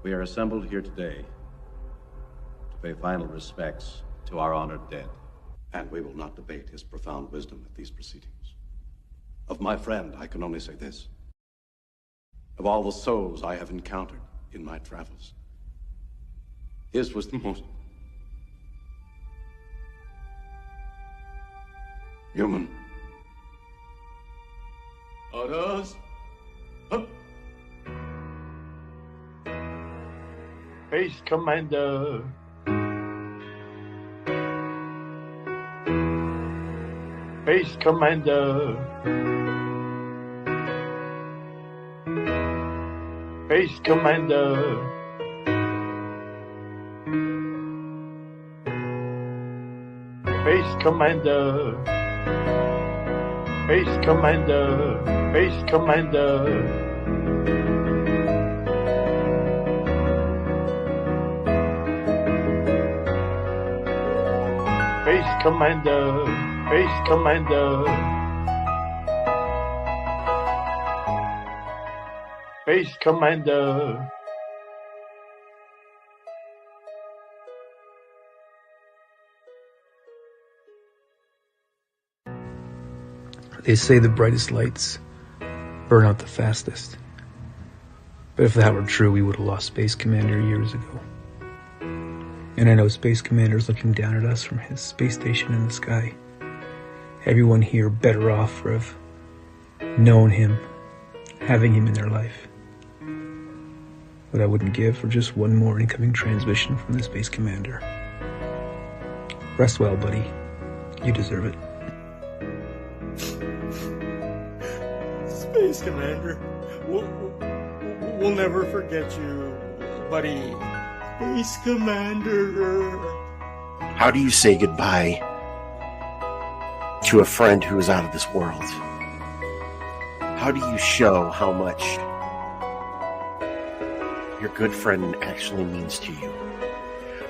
We are assembled here today to pay final respects to our honored dead. And we will not debate his profound wisdom at these proceedings. Of my friend, I can only say this. Of all the souls I have encountered in my travels, his was the most human. Orders. Hup. Base Commander. Base Commander. Base Commander. Base Commander. Base Commander. Base Commander. Base Commander. Base Commander. Base Commander. They say the brightest lights burn out the fastest. But if that were true, we would have lost Space Commander years ago. And I know Space Commander is looking down at us from his space station in the sky. Everyone here better off for have known him, having him in their life. What I wouldn't give for just one more incoming transmission from the Space Commander. Rest well, buddy. You deserve it. Space Commander, we'll never forget you, buddy. Space Commander. How do you say goodbye to a friend who is out of this world? How do you show how much your good friend actually means to you?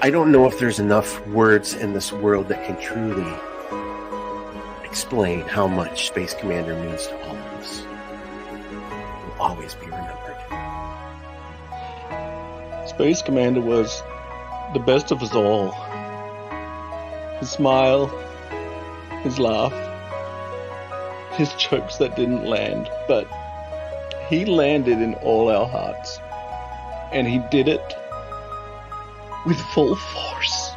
I don't know if there's enough words in this world that can truly explain how much Space Commander means to all of us. Will always be remembered. Space Commander was the best of us all. His smile, his laugh, his jokes that didn't land, but he landed in all our hearts. And he did it with full force.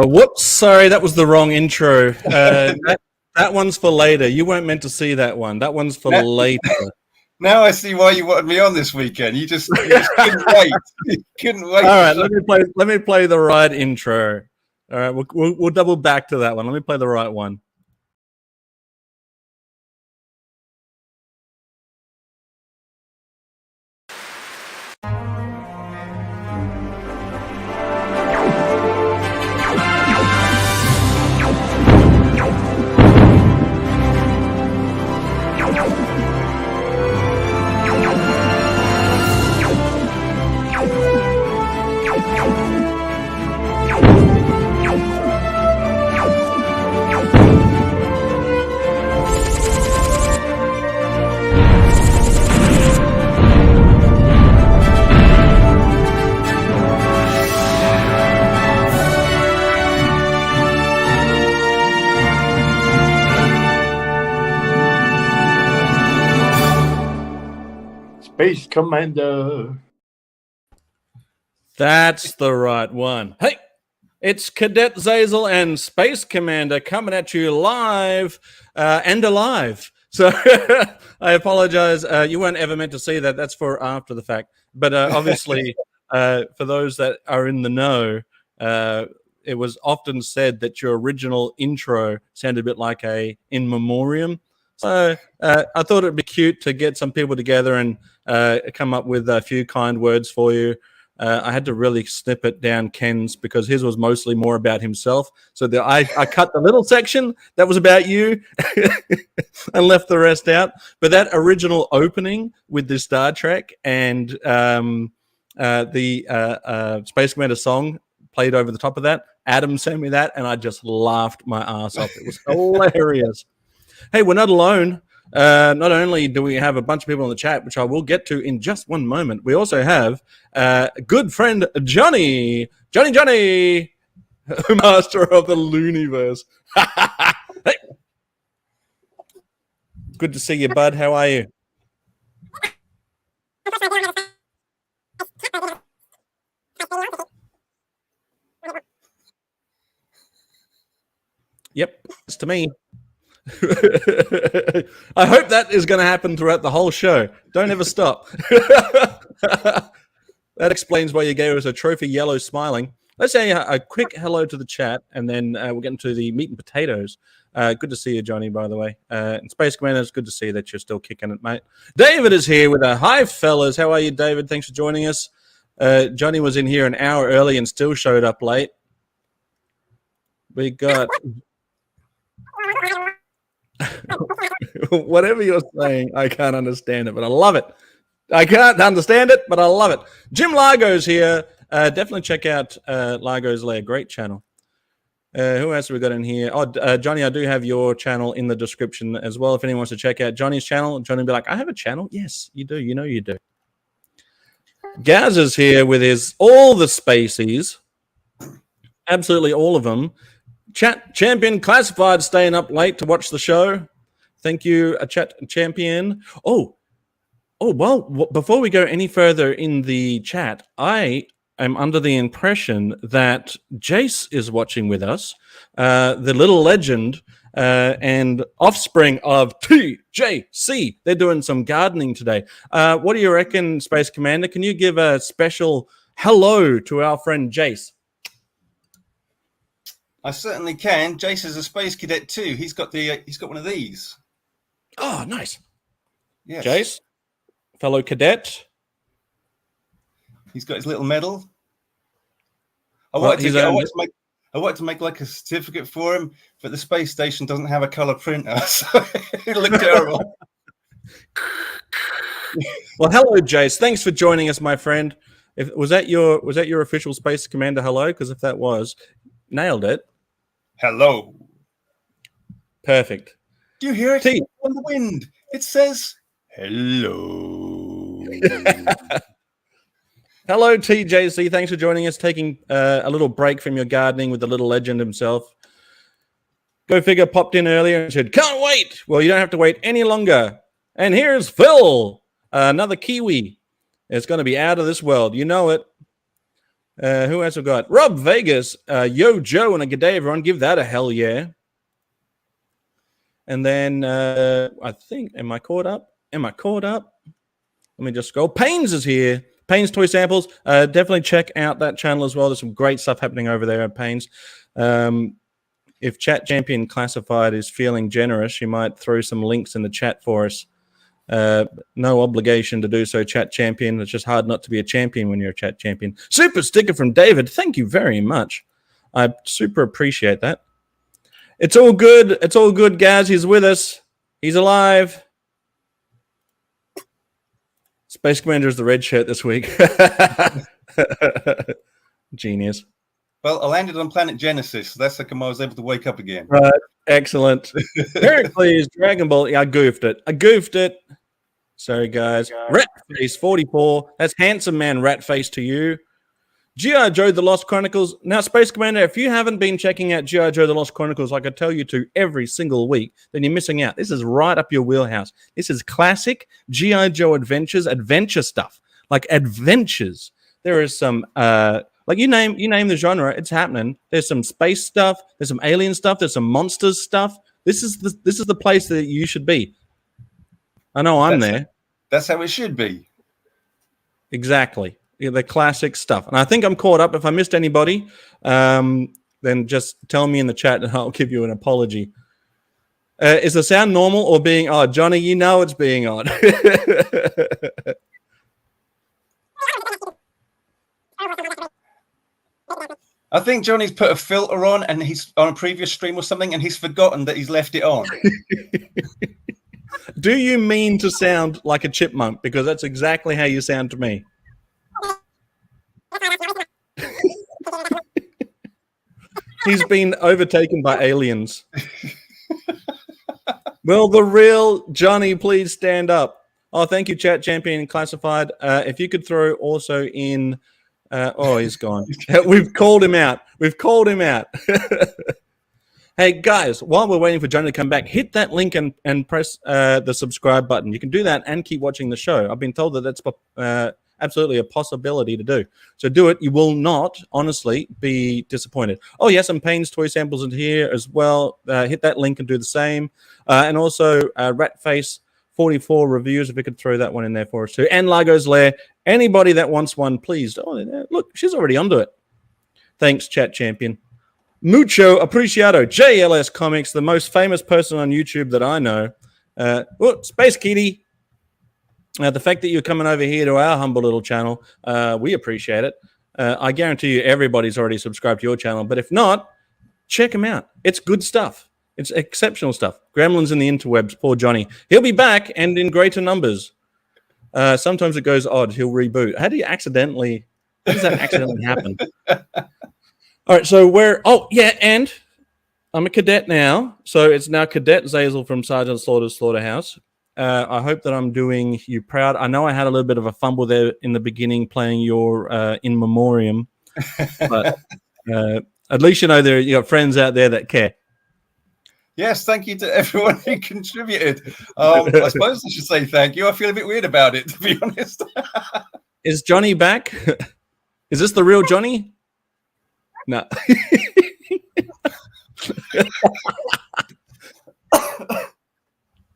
Whoops, sorry, that was the wrong intro. That one's for later. You weren't meant to see that one. That one's for later. Now I see why you wanted me on this weekend. You just couldn't wait. You couldn't wait. All right, let me play the right intro. All right, we'll double back to that one. Let me play the right one. Space Commander. That's the right one. Hey, it's Cadet Zazel and Space Commander coming at you live and alive. So I apologize. You weren't ever meant to see that. That's for after the fact. But obviously, for those that are in the know, it was often said that your original intro sounded a bit like a in memoriam. So I thought it'd be cute to get some people together and come up with a few kind words for you. I had to really snip it down Ken's because his was mostly more about himself. So I cut the little section that was about you and left the rest out. But that original opening with the Star Trek and the Space Commander song played over the top of that, Adam sent me that, and I just laughed my ass off. It was hilarious. Hey, we're not alone. Not only do we have a bunch of people in the chat, which I will get to in just one moment, we also have good friend Jonny, master of the Looniverse. Hey. Good to see you, bud. How are you? Yep, it's to me. I hope that is going to happen throughout the whole show. Don't ever stop. That explains why you gave us a trophy yellow smiling. Let's say a quick hello to the chat, and then we'll get into the meat and potatoes. Good to see you, Jonny, by the way. And Space Commander, it's good to see that you're still kicking it, mate. David is here with a hi, fellas. How are you, David? Thanks for joining us. Jonny was in here an hour early and still showed up late. We got... Whatever you're saying, I can't understand it, but I love it. I can't understand it, but I love it. Jim Largo's here. Definitely check out Largo's Lair. Great channel. Who else have we got in here? Oh, Jonny, I do have your channel in the description as well. If anyone wants to check out Jonny's channel, Jonny will be like, I have a channel. Yes, you do. You know you do. Gazz is here with all the spacies. Absolutely all of them. Chat Champion Classified staying up late to watch the show. Thank you, Chat Champion. Oh, well, before we go any further in the chat, I am under the impression that Jace is watching with us, the little legend and offspring of TJC. They're doing some gardening today. What do you reckon, Space Commander? Can you give a special hello to our friend Jace? I certainly can. Jace is a space cadet too. He's got one of these. Oh, nice. Yes. Jace, fellow cadet. He's got his little medal. I wanted to make like a certificate for him, but the space station doesn't have a color printer, so it looked terrible. Well, hello, Jace. Thanks for joining us, my friend. Was that your official Space Commander hello? Because if that was, nailed it. Hello. Perfect. Do you hear it on the wind? It says hello. Hello, TJC. Thanks for joining us, taking a little break from your gardening with the little legend himself. GoFigure popped in earlier and said, can't wait. Well, you don't have to wait any longer. And here's Phil, another Kiwi. It's going to be out of this world. You know it. Who else have got? Rob Vegas, Yo Joe, and a good day, everyone. Give that a hell yeah. And then I think, am I caught up? Let me just scroll. Pains is here. Pains Toy Samples. Definitely check out that channel as well. There's some great stuff happening over there at Pains. If Chat Champion Classified is feeling generous, you might throw some links in the chat for us. No obligation to do so, Chat Champion. It's just hard not to be a champion when you're a Chat Champion. Super sticker from David. Thank you very much. I super appreciate that. It's all good. It's all good, Gazz. He's with us. He's alive. Space Commander is the red shirt this week. Genius. Well, I landed on planet Genesis. That's how come I was able to wake up again. Right. Excellent. Heracles, Dragon Ball. Yeah, I goofed it. Sorry, guys. Ratface 44. That's handsome man Ratface to you. G.I. Joe The Lost Chronicles. Now, Space Commander, if you haven't been checking out G.I. Joe The Lost Chronicles like I tell you to every single week, then you're missing out. This is right up your wheelhouse. This is classic G.I. Joe adventure stuff. Like adventures. There is some like you name the genre, it's happening. There's some space stuff, there's some alien stuff, there's some monsters stuff. This is the place that you should be. I know I'm there. That's how it should be. Exactly. The classic stuff. And I think I'm caught up. If I missed anybody, then just tell me in the chat and I'll give you an apology. Is the sound normal or being odd? Jonny, you know it's being odd. I think Johnny's put a filter on, and he's on a previous stream or something, and he's forgotten that he's left it on. Do you mean to sound like a chipmunk? Because that's exactly how you sound to me. He's been overtaken by aliens. Will the real Johnny please stand up? Oh, thank you, Chat Champion Classified. If you could throw also in... oh, he's gone. We've called him out. We've called him out. Hey, guys, while we're waiting for Johnny to come back, hit that link and press the subscribe button. You can do that and keep watching the show. I've been told that that's absolutely a possibility to do. So do it. You will not, honestly, be disappointed. Oh, yes, and Payne's toy samples in here as well. Hit that link and do the same. And also Ratface44 reviews, if we could throw that one in there for us too. And Largo's Lair. Anybody that wants one, please. Oh, look, she's already onto it. Thanks, Chat Champion. Mucho apreciado. JLS Comics, the most famous person on YouTube that I know. Space Kitty. The fact that you're coming over here to our humble little channel, we appreciate it. I guarantee you everybody's already subscribed to your channel, but if not, check them out. It's good stuff. It's exceptional stuff. Gremlins in the interwebs, poor Johnny. He'll be back and in greater numbers. Sometimes it goes odd. He'll reboot. How does that accidentally happen? All right, so oh, yeah, and I'm a cadet now. So it's now Cadet Zazel from Sergeant Slaughter's Slaughterhouse. I hope that I'm doing you proud. I know I had a little bit of a fumble there in the beginning playing your in memoriam, but at least you know you got friends out there that care. Yes, thank you to everyone who contributed. I suppose I should say thank you. I feel a bit weird about it, to be honest. Is Johnny back? Is this the real Johnny? No.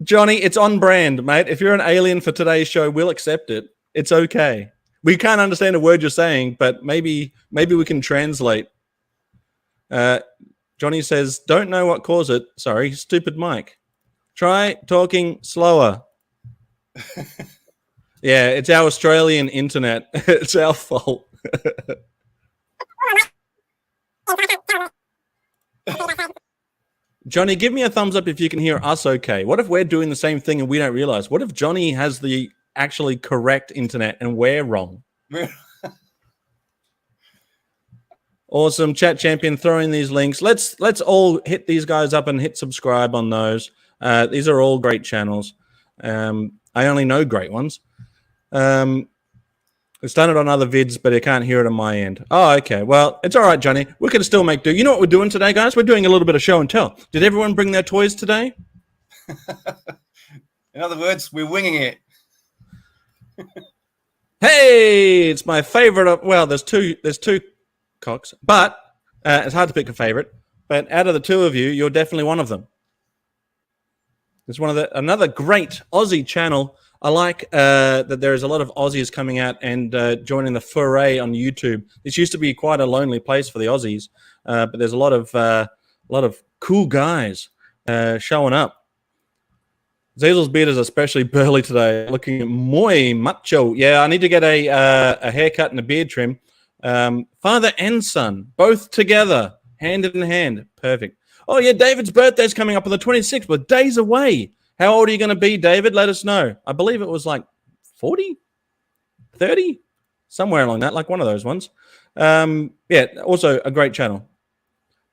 Johnny, it's on brand, mate. If you're an alien for today's show, we'll accept it. It's okay. We can't understand a word you're saying, but maybe we can translate. Johnny says, don't know what caused it. Sorry, stupid mic. Try talking slower. Yeah, it's our Australian internet. It's our fault. Johnny, give me a thumbs up if you can hear us okay. What if we're doing the same thing and we don't realize? What if Johnny has the actually correct internet and we're wrong? Awesome. Chat Champion throwing these links. Let's all hit these guys up and hit subscribe on those. These are all great channels. I only know great ones. It's done it on other vids, but I can't hear it on my end. Oh, okay. Well, it's all right, Johnny. We can still make do. You know what we're doing today, guys? We're doing a little bit of show and tell. Did everyone bring their toys today? In other words, we're winging it. Hey, it's my favorite. Well, there's two cocks, but it's hard to pick a favorite. But out of the two of you, you're definitely one of them. It's another great Aussie channel. I like that there is a lot of Aussies coming out and joining the foray on YouTube. This used to be quite a lonely place for the Aussies, but there's a lot of cool guys showing up. Zazel's beard is especially burly today, looking muy macho. Yeah, I need to get a haircut and a beard trim. Father and son, both together, hand in hand. Perfect. Oh, yeah, David's birthday's coming up on the 26th, but days away. How old are you going to be, David? Let us know. I believe it was like 40, 30, somewhere along that, like one of those ones. Yeah, also a great channel.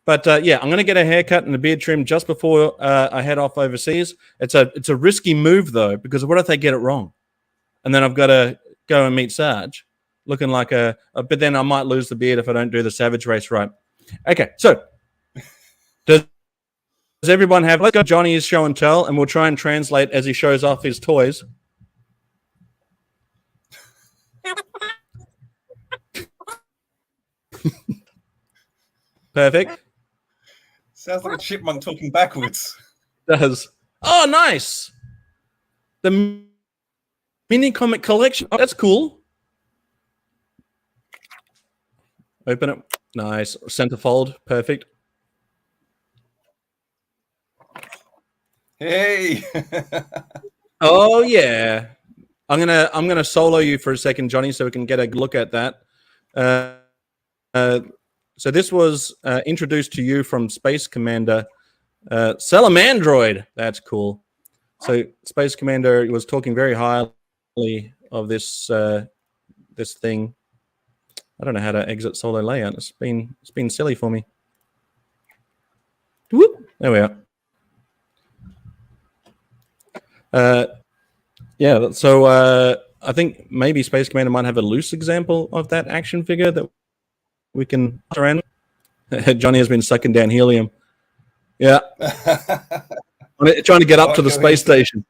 But yeah, I'm going to get a haircut and a beard trim just before I head off overseas. It's a risky move, though, because what if they get it wrong? And then I've got to go and meet Sarge, looking like but then I might lose the beard if I don't do the Savage race right. Okay, so does everyone have... Let's go Johnny's show and tell, and we'll try and translate as he shows off his toys. Perfect. Sounds like a chipmunk talking backwards. Does. Oh, nice. The mini comic collection. Oh, that's cool. Open it. Nice. Centerfold. Perfect. Hey. Oh yeah. I'm gonna solo you for a second, Johnny, so we can get a look at that. So this was introduced to you from Space Commander Salamandroid. That's cool. So Space Commander was talking very highly of this this thing. I don't know how to exit solo layout. It's been silly for me. Whoop. There we are. Yeah. So I think maybe Space Commander might have a loose example of that action figure that we can around. Jonny has been sucking down helium. Yeah. Trying to get up to the space station.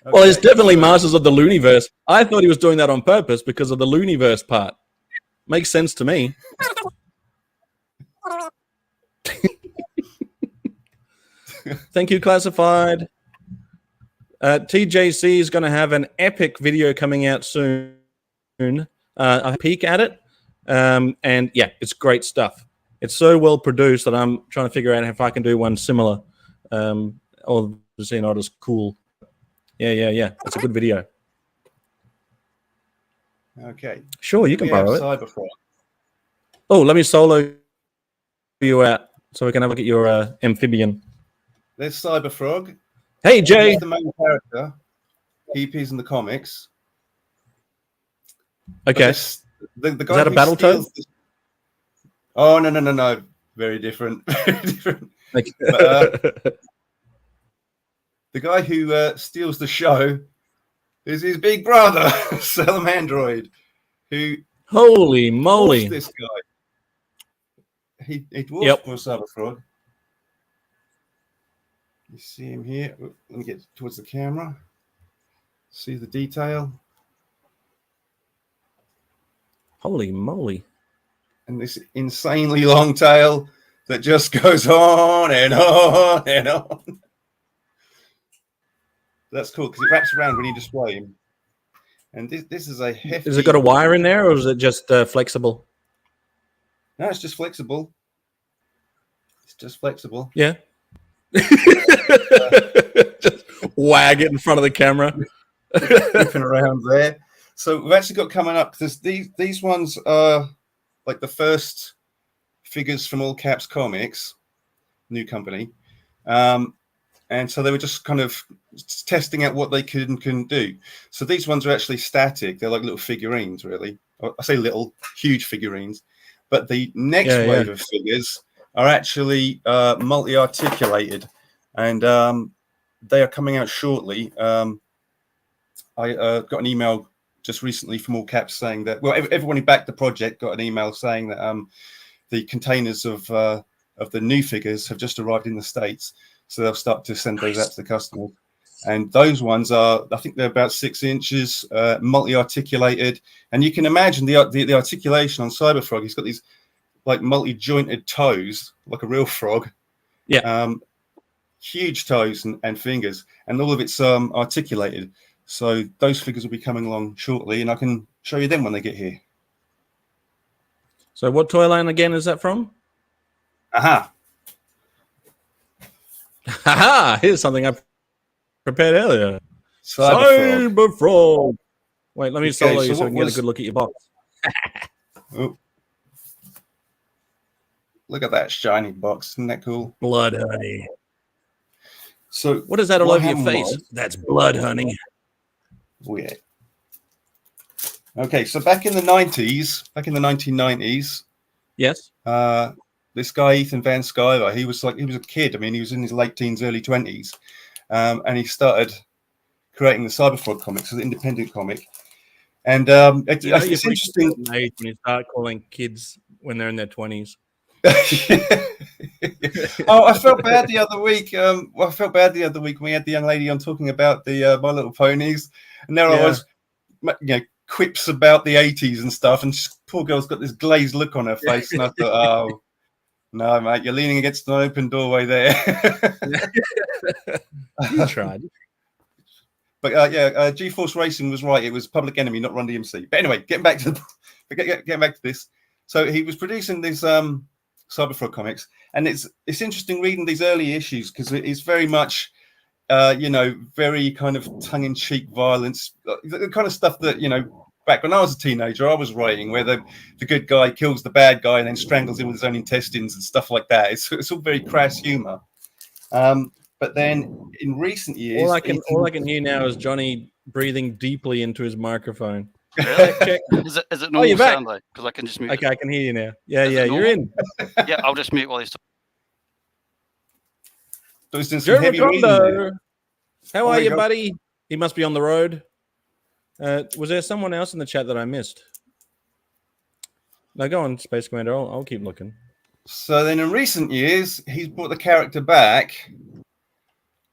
Well, it's definitely Masters of the Looniverse. I thought he was doing that on purpose because of the Looniverse part. Makes sense to me. Thank you, Classified. TJC is going to have an epic video coming out soon. A peek at it. And yeah, it's great stuff. It's so well produced that I'm trying to figure out if I can do one similar. Obviously not as cool. Yeah. It's a good video. Okay. Sure, you can borrow it. Cyberfrog. Oh, let me solo you out so we can have a look at your amphibian. There's Cyberfrog. Hey, Jay. He's the main character. He appears in the comics. Okay. The guy is that a battle toad? Oh, no. Very different. Very different. Okay. But, the guy who steals the show is his big brother, Salamandroid, who... Holy moly. This guy. He dwarfs for Cyberfrog. You see him here. Let me get towards the camera. See the detail. Holy moly. And this insanely long tail that just goes on and on and on. That's cool because it wraps around when you display him. And this is a hefty... Has it got a wire in there, or is it just flexible? No, it's just flexible. It's just flexible. Yeah. Just wag it in front of the camera. Whipping around there. So we've actually got coming up, because these ones are like the first figures from All Caps Comics, new company. And so they were just kind of testing out what they could and couldn't do. So these ones are actually static. They're like little figurines, really. I say little, huge figurines. But the next wave of figures are actually multi-articulated. And they are coming out shortly. I got an email just recently from All Caps saying that, well, everyone who backed the project got an email saying that the containers of the new figures have just arrived in the States. So they'll start to send those out to the customers. And those ones are, I think they're about 6 inches, multi-articulated. And you can imagine the articulation on Cyberfrog. He's got these like multi-jointed toes, like a real frog. Yeah. Huge toes and fingers. And all of it's articulated. So those figures will be coming along shortly. And I can show you them when they get here. So what toy line again is that from? Aha. Haha, here's something I prepared earlier. Cyberfrog. Wait, let me solo you so we can get a good look at your box. Oh. Look at that shiny box. Isn't that cool? Blood honey. So what is that all over your face? That's blood honey. Oh, yeah. Okay, so back in the 90s, back in the 1990s. Yes. This guy, Ethan Van Sciver, he was a kid. I mean, he was in his late teens, early 20s. And he started creating the Cyberfrog comics, an independent comic. And it's interesting. When you start calling kids when they're in their 20s. Oh, I felt bad the other week. When we had the young lady on talking about the My Little Ponies. And there I was, quips about the 80s and stuff. And this poor girl's got this glazed look on her face. And I thought, oh, no, mate, you're leaning against an open doorway there. You tried. But G-Force Racing was right. It was Public Enemy, not Run DMC. But anyway, getting back to this. So he was producing these Cyberfrog comics, and it's interesting reading these early issues because it's very much, very kind of tongue-in-cheek violence, the kind of stuff that back when I was a teenager, I was writing where the good guy kills the bad guy and then strangles him with his own intestines and stuff like that. It's all very crass humor. But then in recent years, all I can hear now is Jonny breathing deeply into his microphone. Really? Check. Is it normal you're back. sound though? Because I can just mute. Okay, I can hear you now. Yeah, Is it you're in. Yeah, I'll just mute while he's talking. So he's doing some heavy reading there. How are you, buddy? He must be on the road. Was there someone else in the chat that I missed? No, go on, Space Commander. I'll keep looking. So then in recent years, he's brought the character back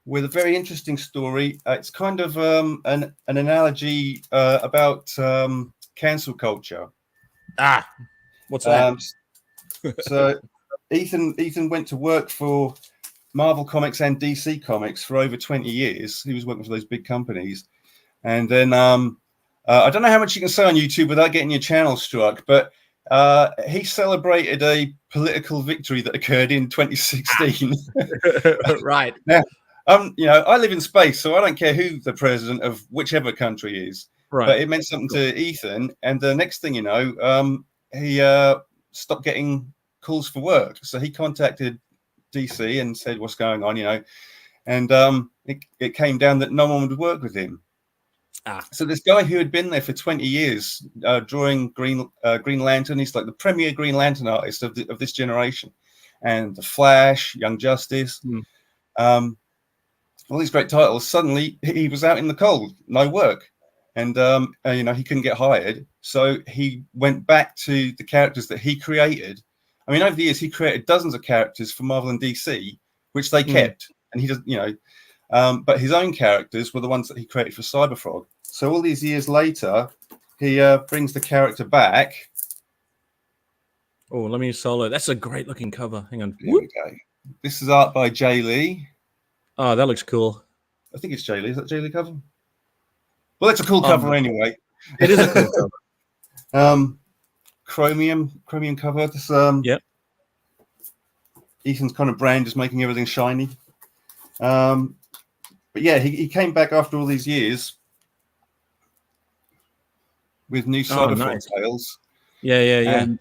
with a very interesting story. It's kind of an analogy about cancel culture. What's that? So Ethan went to work for Marvel Comics and DC Comics for over 20 years. He was working for those big companies. And then I don't know how much you can say on YouTube without getting your channel struck, but he celebrated a political victory that occurred in 2016. Right. Now, I live in space, so I don't care who the president of whichever country is. Right. But it meant something to Ethan, and the next thing you know, he stopped getting calls for work. So he contacted DC and said, "What's going on?" And it came down that no one would work with him. So this guy who had been there for 20 years drawing Green Lantern, he's like the premier Green Lantern artist of this generation, and The Flash, Young Justice. All these great titles. Suddenly, he was out in the cold, no work, and he couldn't get hired. So he went back to the characters that he created. I mean, over the years, he created dozens of characters for Marvel and DC, which they kept, and he does, but his own characters were the ones that he created for Cyberfrog. So all these years later, he brings the character back. Oh, let me solo. That's a great looking cover. Hang on. There we go. This is art by Jay Lee. Oh, that looks cool. I think it's Jay Lee. Is that Jay Lee cover? Well, it's a cool cover anyway. It is a cool cover. Chromium cover. This, yep. Ethan's kind of brand is making everything shiny. But yeah, he came back after all these years with new Cyberfrog tales. Yeah. And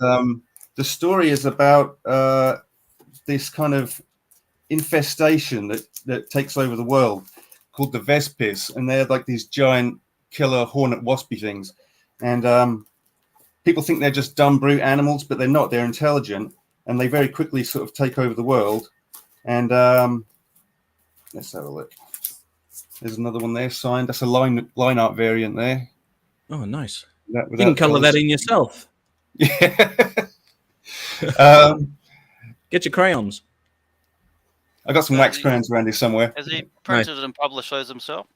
the story is about this kind of infestation that takes over the world called the Vespis, and they're like these giant killer hornet waspy things. And people think they're just dumb brute animals, but they're not. They're intelligent, and they very quickly sort of take over the world. And let's have a look. There's another one there signed. That's a line art variant there. Oh, nice. You can color that in yourself. Yeah. Get your crayons. I got some wax crayons around here somewhere. Has he printed and published those himself?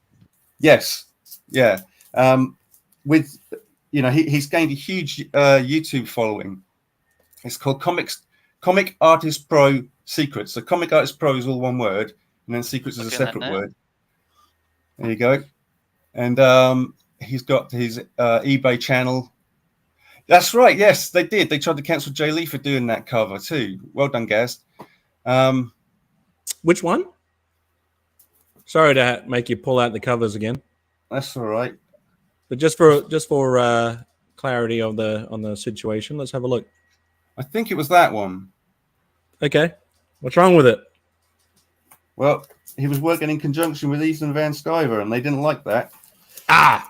Yes. Yeah. He's gained a huge YouTube following. It's called Comic Artist Pro Secrets. So Comic Artist Pro is all one word, and then Secrets is a separate word. There you go. And he's got his eBay channel. That's right. Yes, they did. They tried to cancel Jay Lee for doing that cover too. Well done, Gazz. Which one? Sorry to make you pull out the covers again. That's all right. But just for clarity on the situation, let's have a look. I think it was that one. Okay. What's wrong with it? Well, he was working in conjunction with Ethan Van Sciver, and they didn't like that.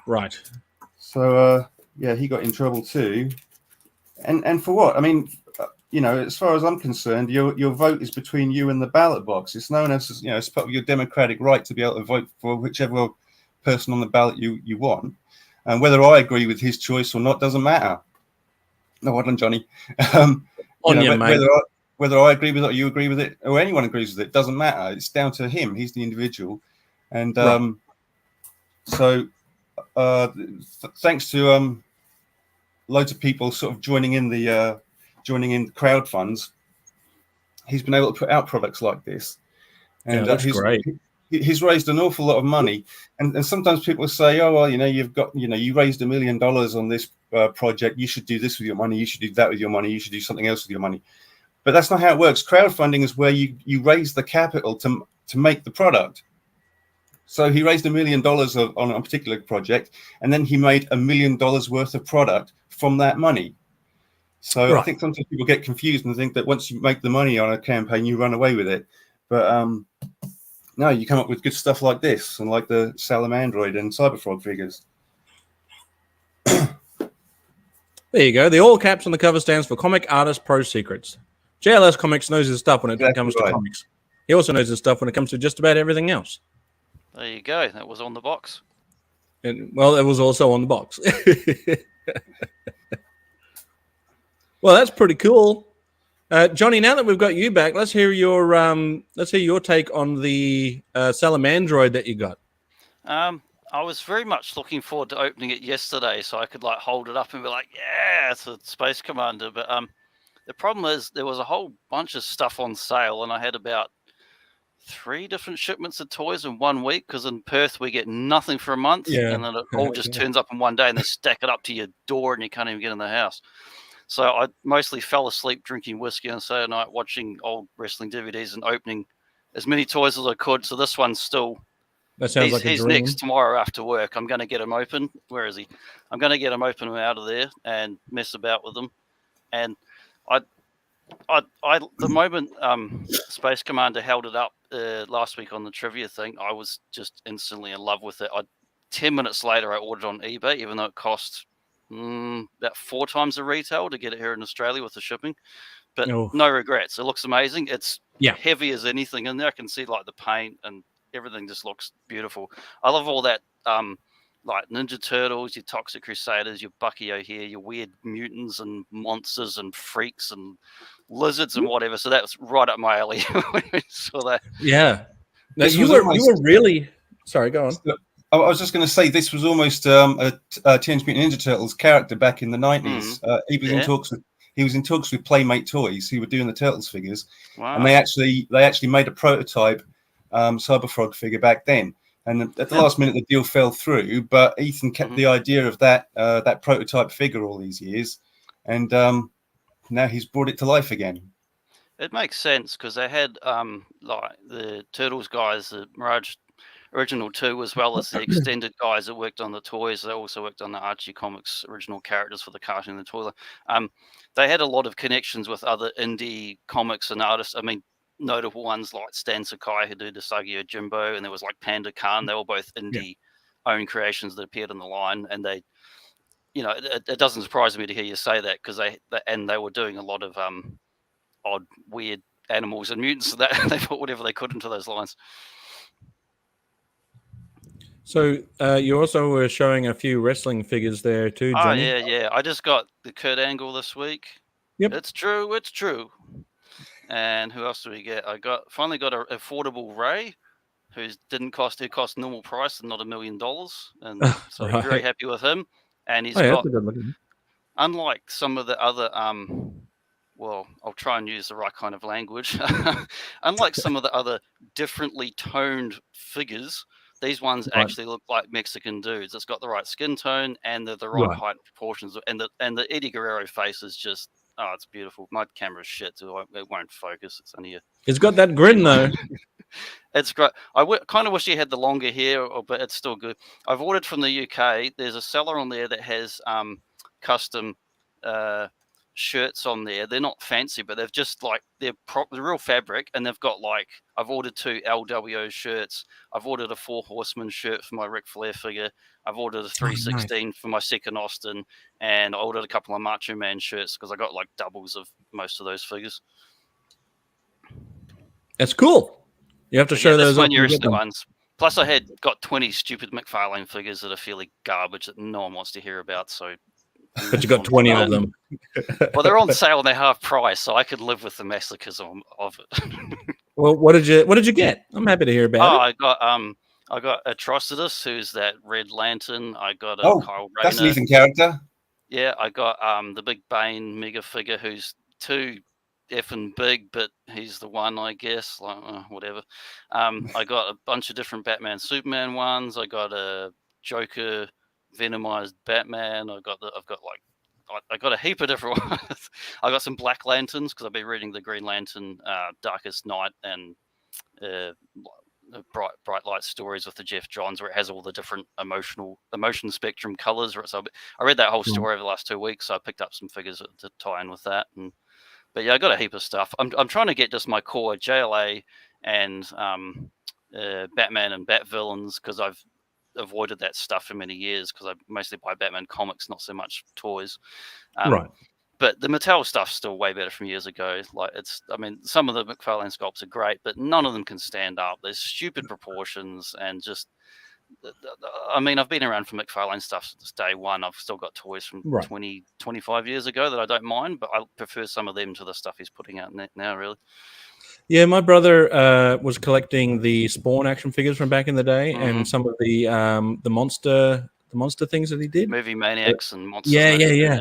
Right. So, he got in trouble too. And for what? I mean, as far as I'm concerned, your vote is between you and the ballot box. It's known as, it's part of your democratic right to be able to vote for whichever person on the ballot you want. And whether I agree with his choice or not doesn't matter. No, well done, Jonny. Whether I agree with it or you agree with it or anyone agrees with it doesn't matter. It's down to him. He's the individual. And thanks to loads of people sort of joining in crowd funds, he's been able to put out products like this. And that's great. He's raised an awful lot of money, and sometimes people say, "Oh, well, you raised $1 million on this project. You should do this with your money. You should do that with your money. You should do something else with your money." But that's not how it works. Crowdfunding is where you raise the capital to make the product. So he raised $1 million on a particular project, and then he made $1 million worth of product from that money. So Right. I think sometimes people get confused and think that once you make the money on a campaign, you run away with it. But no, you come up with good stuff like this, and like the Salamandroid and Cyberfrog figures. There you go. The all caps on the cover stands for Comic Artist Pro Secrets. JLS Comics knows his stuff when it Exactly comes right. to comics. He also knows his stuff when it comes to just about everything else. There you go. That was on the box. And, well, it was also on the box. Well, that's pretty cool. Jonny, now that we've got you back, let's hear your take on the Salamandroid that you got. I was very much looking forward to opening it yesterday, so I could like hold it up and be like, "Yeah, it's a Space Commander." But the problem is there was a whole bunch of stuff on sale, and I had about 3 different shipments of toys in 1 week, because in Perth we get nothing for a month, and then it all just turns up in one day, and they stack it up to your door, and you can't even get in the house. So I mostly fell asleep drinking whiskey on Saturday night, watching old wrestling DVDs and opening as many toys as I could. So this one's still. That sounds like he's a dream. next tomorrow after work. I'm going to get him open. Where is he? I'm going to get him open and out of there and mess about with them. And the moment Space Commander held it up last week on the trivia thing, I was just instantly in love with it. 10 minutes later, I ordered on eBay, even though it cost about 4 times the retail to get it here in Australia with the shipping. But no regrets. It looks amazing. It's heavy as anything in there. I can see like the paint and everything just looks beautiful. I love all that, like Ninja Turtles, your Toxic Crusaders, your Bucky O'Hare, your weird mutants and monsters and freaks and lizards and whatever. So that's right up my alley when we saw that. Yeah. Now, you were really... Sorry, go on. I was just going to say, this was almost a Teenage Mutant Ninja Turtles character back in the 90s. He was in talks with Playmate Toys, who were doing the Turtles figures. Wow. And they actually made a prototype Cyberfrog figure back then, and at the last minute the deal fell through, but Ethan kept the idea of that prototype figure all these years, and now he's brought it to life again. It makes sense, because they had like the Turtles guys, the Mirage Original 2, as well as the extended guys that worked on the toys. They also worked on the Archie Comics original characters for the cartoon and the toilet. They had a lot of connections with other indie comics and artists. I mean, notable ones like Stan Sakai, who did Usagi Jimbo, and there was like Panda Khan. They were both indie own creations that appeared in the line, and they, it doesn't surprise me to hear you say that, because they were doing a lot of odd, weird animals and mutants, so that they put whatever they could into those lines. So you also were showing a few wrestling figures there too, Jonny. Oh yeah. I just got the Kurt Angle this week. Yep, it's true. And who else do we get? Finally got an affordable Ray, who cost normal price and not $1 million, and so I'm very happy with him. And he's got, unlike some of the other well, I'll try and use the right kind of language. Unlike some of the other differently toned figures, these ones actually look like Mexican dudes. It's got the right skin tone and the right height proportions, and the Eddie Guerrero face is just. Oh, it's beautiful. My camera's shit, so it won't focus. It's only It's got that grin, though. It's great. I kind of wish he had the longer hair, but it's still good. I've ordered from the UK. There's a seller on there that has custom shirts on there. They're not fancy, but they've just like they're real fabric, and they've got like I've ordered 2 LWO shirts. I've ordered a 4 Horsemen shirt for my Ric Flair figure. I've ordered a 316 for my second Austin, and I ordered a couple of Macho Man shirts because I got like doubles of most of those figures. That's cool. You have to show those when you're the ones. Plus, I had got 20 stupid McFarlane figures that are fairly garbage that no one wants to hear about. So, but you got 20 of them. Well, they're on sale and they're half price, so I could live with the masochism of it. Well, what did you get? I'm happy to hear about it. I got Atrocitus, who's that Red Lantern. I got Kyle Rayner. That's an Ethan character. Yeah, I got the big Blain mega figure, who's too effing big, but he's the one, I guess. Like whatever. I got a bunch of different Batman, Superman ones. I got a Joker, Venomized Batman. I got a heap of different ones. I got some Black Lanterns because I've been reading the Green Lantern, Darkest Night, and bright light stories with the Jeff Johns, where it has all the different emotion spectrum colors. So I read that whole story over the last 2 weeks. So I picked up some figures to tie in with that. But yeah, I got a heap of stuff. I'm trying to get just my core JLA and Batman and Bat villains, because I've avoided that stuff for many years because I mostly buy Batman comics, not so much toys. Right. But the Mattel stuff's still way better from years ago. Like some of the McFarlane sculpts are great, but none of them can stand up. There's stupid proportions and just. I've been around for McFarlane stuff since day one. I've still got toys from 20, 25 years ago that I don't mind, but I prefer some of them to the stuff he's putting out now, really. Yeah, my brother was collecting the Spawn action figures from back in the day, and some of the monster things that he did. Movie Maniacs and Monsters. Yeah.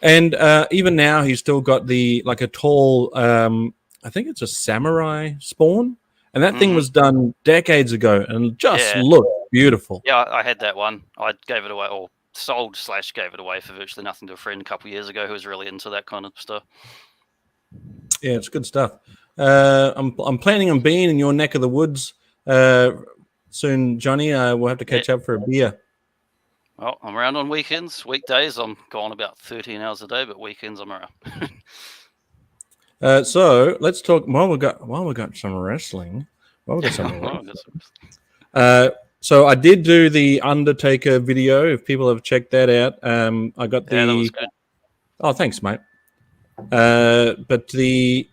And even now, he's still got a tall, I think it's a samurai Spawn. And that thing was done decades ago and just looked beautiful. Yeah, I had that one. I gave it away, or sold / gave it away for virtually nothing to a friend a couple of years ago who was really into that kind of stuff. Yeah, it's good stuff. I'm planning on being in your neck of the woods soon, Johnny. We'll have to catch up for a beer. Well, I'm around on weekends. Weekdays, I'm gone about 13 hours a day, but weekends, I'm around. So let's talk. While we got some wrestling. So I did do the Undertaker video. If people have checked that out, I got the. Yeah, that was good. Oh, thanks, mate. But the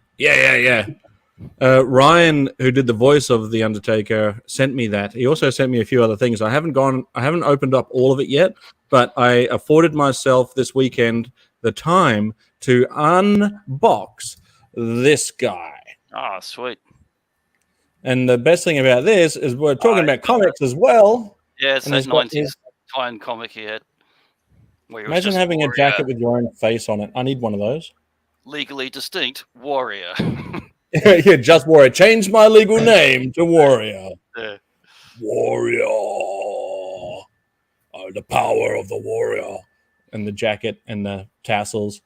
Ryan, who did the voice of the Undertaker, sent me that. He also sent me a few other things. I haven't opened up all of it yet, but I afforded myself this weekend the time to unbox this guy. Oh, sweet. And the best thing about this is we're talking about comics as well. Yeah, it's that 90s tie-in comic he had. Imagine having a jacket with your own face on it. I need one of those. Legally distinct Warrior. Yeah, just Warrior. Change my legal name to Warrior. Yeah. Warrior. Oh, the power of the Warrior. And the jacket and the tassels.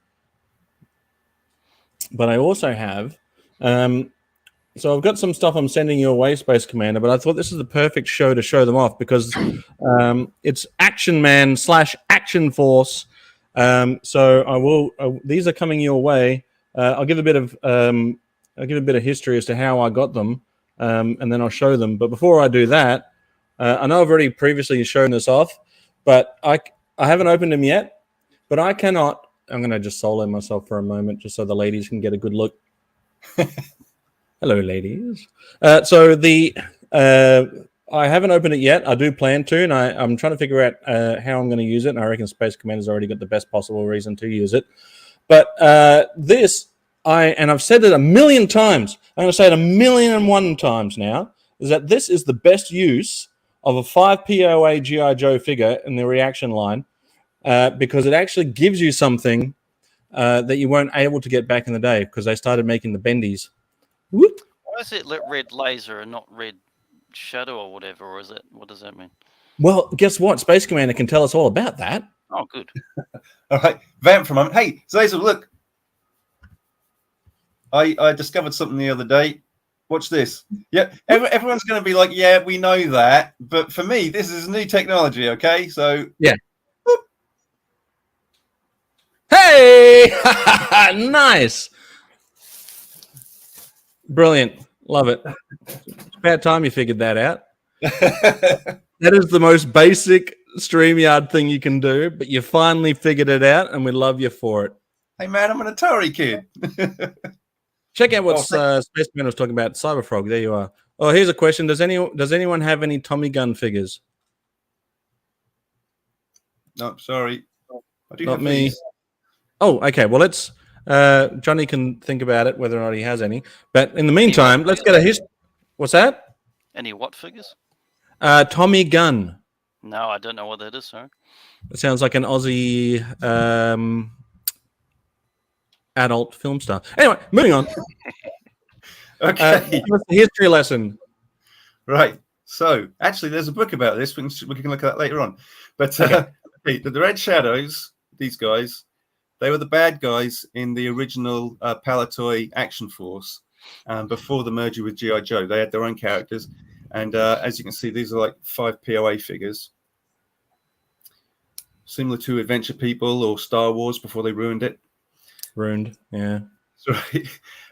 But I also have, so I've got some stuff I'm sending your way, Space Commander, but I thought this is the perfect show to show them off because it's Action Man / Action Force. So I will. These are coming your way. I'll give a bit of history as to how I got them, and then I'll show them. But before I do that, I know I've already previously shown this off, but I haven't opened them yet. But I cannot. I'm going to just solo myself for a moment just so the ladies can get a good look. Hello, ladies. So I haven't opened it yet. I do plan to, and I'm trying to figure out how I'm going to use it. And I reckon Space Commander's already got the best possible reason to use it. But I've said it a million times. I'm going to say it 1,000,001 times now, is that this is the best use of a 5 POA G.I. Joe figure in the reaction line. Because it actually gives you something that you weren't able to get back in the day because they started making the bendies. Whoop. Why is it red laser and not red shadow or whatever? Or is it? What does that mean? Well, guess what? Space Commander can tell us all about that. Oh, good. All right, vamp for a moment. Hey, Zazel, look. I discovered something the other day. Watch this. Yeah, everyone's going to be like, yeah, we know that. But for me, this is new technology, okay? So yeah. Hey! Nice! Brilliant. Love it. It's about time you figured that out. That is the most basic StreamYard thing you can do, but you finally figured it out, and we love you for it. Hey, man, I'm an Atari kid. Check out what Spaceman was talking about. Cyberfrog, there you are. Oh, here's a question. Does anyone have any Tommy Gun figures? No, sorry. I do Not have me. these. Oh, okay. Well, let's. Johnny can think about it whether or not he has any. But in the meantime, let's get a history. What's that? Any what figures? Tommy Gun. No, I don't know what that is. Sorry. It sounds like an Aussie adult film star. Anyway, moving on. Okay. Give us the history lesson. Right. So, actually, there's a book about this. We can look at that later on. But the Red Shadows, these guys, they were the bad guys in the original Palatoy Action Force. before the merger with G.I. Joe. They had their own characters. And as you can see, these are like 5 POA figures. Similar to Adventure People or Star Wars before they ruined it. Ruined, yeah. Sorry.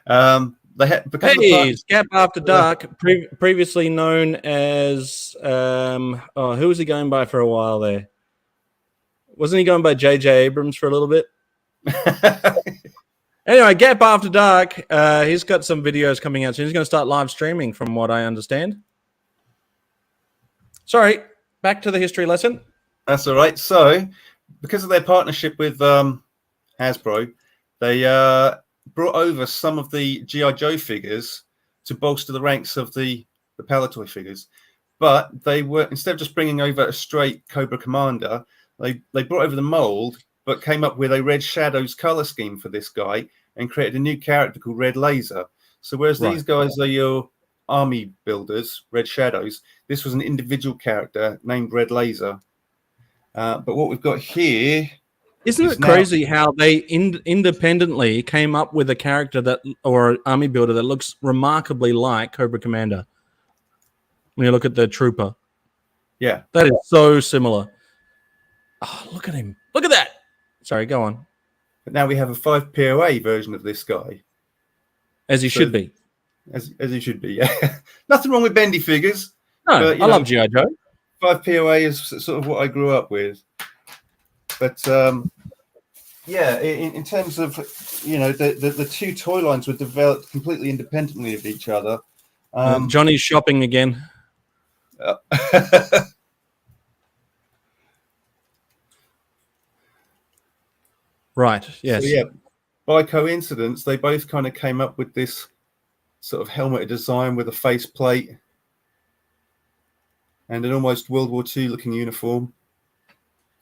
Gap After Dark, previously known as who was he going by for a while there? Wasn't he going by J.J. Abrams for a little bit? Anyway, Gap After Dark, he's got some videos coming out, so he's going to start live streaming from what I understand. Sorry, back to the history lesson. That's all right. So, because of their partnership with Hasbro, they brought over some of the G.I. Joe figures to bolster the ranks of the Palatoy figures. But they were, instead of just bringing over a straight Cobra Commander, they brought over the mold, but came up with a Red Shadows color scheme for this guy and created a new character called Red Laser. So whereas these guys are your army builders, Red Shadows, this was an individual character named Red Laser. But what we've got here... Isn't it crazy how they independently came up with a character or an army builder that looks remarkably like Cobra Commander? When you look at the Trooper. Yeah. That is so similar. Oh, look at him. Look at that. Sorry, go on. But now we have a 5 POA version of this guy. As he should be. As he should be, yeah. Nothing wrong with bendy figures. No, but, I love G.I. Joe. 5 POA is sort of what I grew up with. But, in terms of, the two toy lines were developed completely independently of each other. Johnny's shopping again. Right, yes. So, by coincidence, they both kind of came up with this sort of helmeted design with a face plate and an almost World War II looking uniform.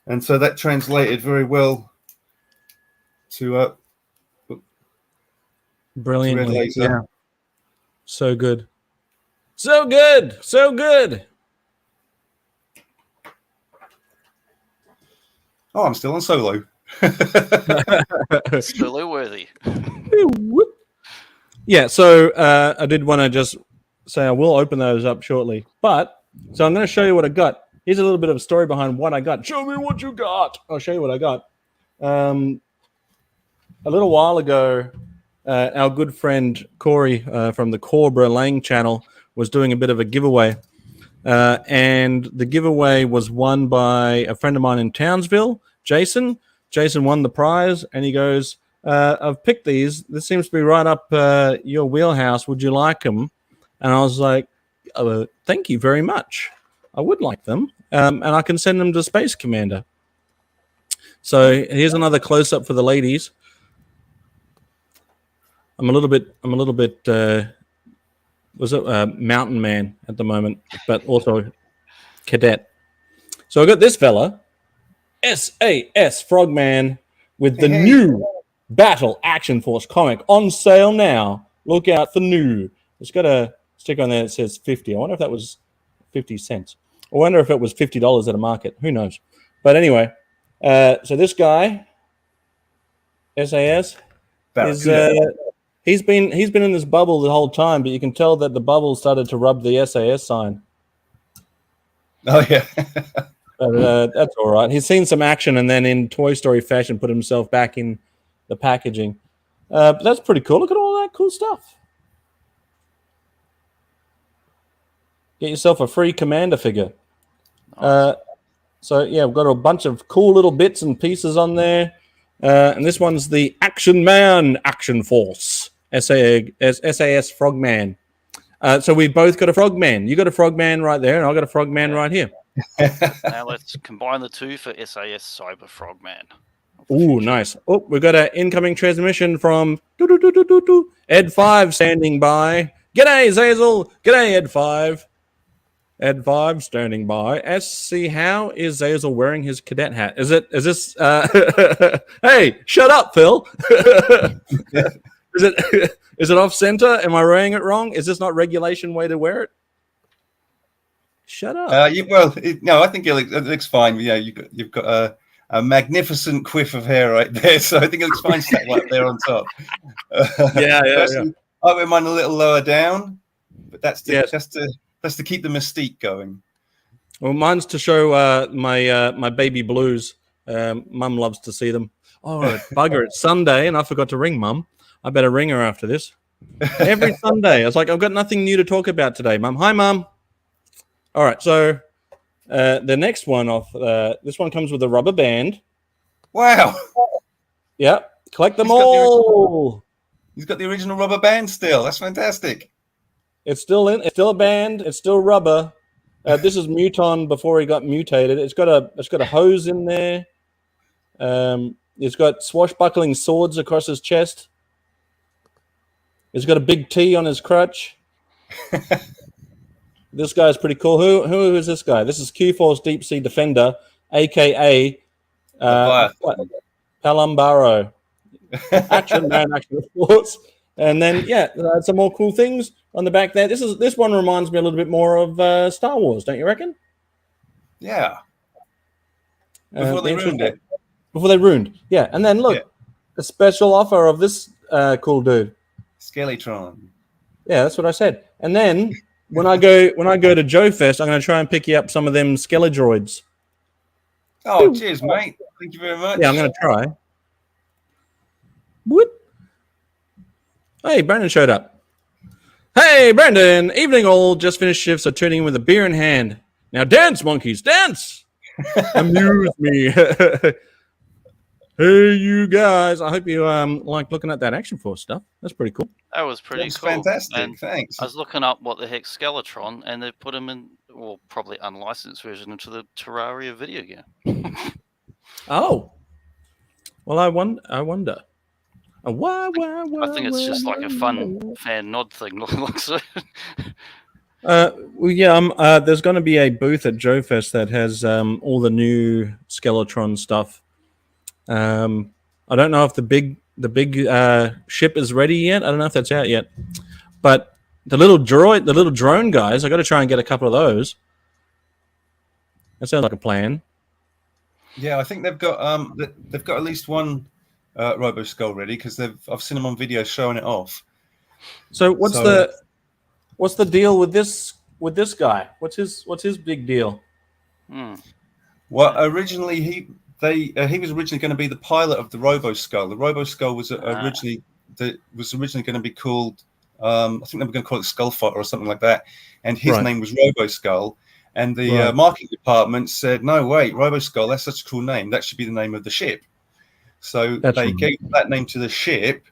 And so that translated very well to brilliantly. Yeah. So good. So good. So good. Oh, I'm still on solo. Solo worthy. Yeah, so I did want to just say I will open those up shortly. But, so I'm going to show you what I got. Here's a little bit of a story behind what I got. Show me what you got. I'll show you what I got. A little while ago, our good friend Corey from the Cobra Lang channel was doing a bit of a giveaway. And the giveaway was won by a friend of mine in Townsville, Jason. Jason won the prize, and he goes, I've picked these. This seems to be right up your wheelhouse. Would you like them? And I was like, thank you very much. I would like them, and I can send them to Space Commander. So here's another close-up for the ladies. I'm a little bit Mountain Man at the moment, but also Cadet. So I got this fella, SAS Frogman, with the new Battle Action Force comic on sale now. Look out for new. It's got a sticker on there that says 50. I wonder if that was 50 cents. I wonder if it was $50 at a market. Who knows? But anyway, so this guy, SAS, is he's been in this bubble the whole time, but you can tell that the bubble started to rub the SAS sign. Oh yeah. But that's all right. He's seen some action and then in Toy Story fashion put himself back in the packaging. But that's pretty cool. Look at all that cool stuff. Get yourself a free Commander figure. Nice. So, yeah, we've got a bunch of cool little bits and pieces on there. And this one's the Action Man Action Force, SAS Frogman. So we both got a Frogman. You got a Frogman right there, and I got a Frogman right here. Now let's combine the two for SAS Cyber Frogman. Ooh, nice. Oh, we've got an incoming transmission from EdFive standing by. G'day, Zazel. G'day, EdFive. EdFive standing by. See, how is Zazel wearing his cadet hat? Is this hey, shut up, Phil. Is it off center? Am I wearing it wrong? Is this not regulation way to wear it? Shut up. I think it looks fine. Yeah, you've got a magnificent quiff of hair right there, so I think it looks fine. Sat right there on top. Yeah. I went mine a little lower down, but that's to, Yes. that's to keep the mystique going. Well, mine's to show my baby Blewz. Mum loves to see them. Oh, bugger! It's Sunday, and I forgot to ring Mum. I better ring her after this. Every Sunday, I was like, I've got nothing new to talk about today, Mum. Hi, Mum. All right, so the next one off. This one comes with a rubber band. Wow. Yeah, collect them all. He's got the original rubber band still. That's fantastic. It's still in. It's still a band. It's still rubber. This is Muton before he got mutated. It's got a hose in there. It's got swashbuckling swords across his chest. He's got a big T on his crutch. This guy's pretty cool. Who is this guy? This is Q-Force Deep Sea Defender, a.k.a. Palumbaro. Action Man, Action Force. And then, some more cool things on the back there. This one reminds me a little bit more of Star Wars, don't you reckon? Yeah. Before they ruined it. Before they ruined. Yeah. And then look, a special offer of this cool dude. Skeletron. Yeah, that's what I said. And then when I go to Joe Fest, I'm going to try and pick you up some of them Skeledroids. Oh, cheers, mate. Thank you very much. Yeah, I'm going to try. What? Hey, Brandon showed up. Hey, Brandon. Evening all. Just finished shift, so tuning in with a beer in hand. Now dance, monkeys, dance. Amuse me. Hey, you guys. I hope you like looking at that Action Force stuff. That's pretty cool. That was pretty That's cool. fantastic. And Thanks. I was looking up what the heck Skeletron, and they put him in, well, probably unlicensed version into the Terraria video game. Oh. Well, I wonder. I think it's just like a fun fan nod thing. Looks like. There's going to be a booth at Joe Fest that has all the new Skeletron stuff. I don't know if the big ship is ready yet. I don't know if that's out yet. But the little drone guys, I got to try and get a couple of those. That sounds like a plan. Yeah, I think they've got at least one Robo Skull ready because I've seen them on video showing it off. So what's the deal with this guy? What's his big deal? Well, originally he was originally going to be the pilot of the Robo Skull. The Robo Skull was originally going to be called I think they were going to call it Skullfighter or something like that, and his name was Robo Skull. And the marketing department said, "No, wait, Robo Skull. That's such a cool name. That should be the name of the ship." So they gave that name to the ship.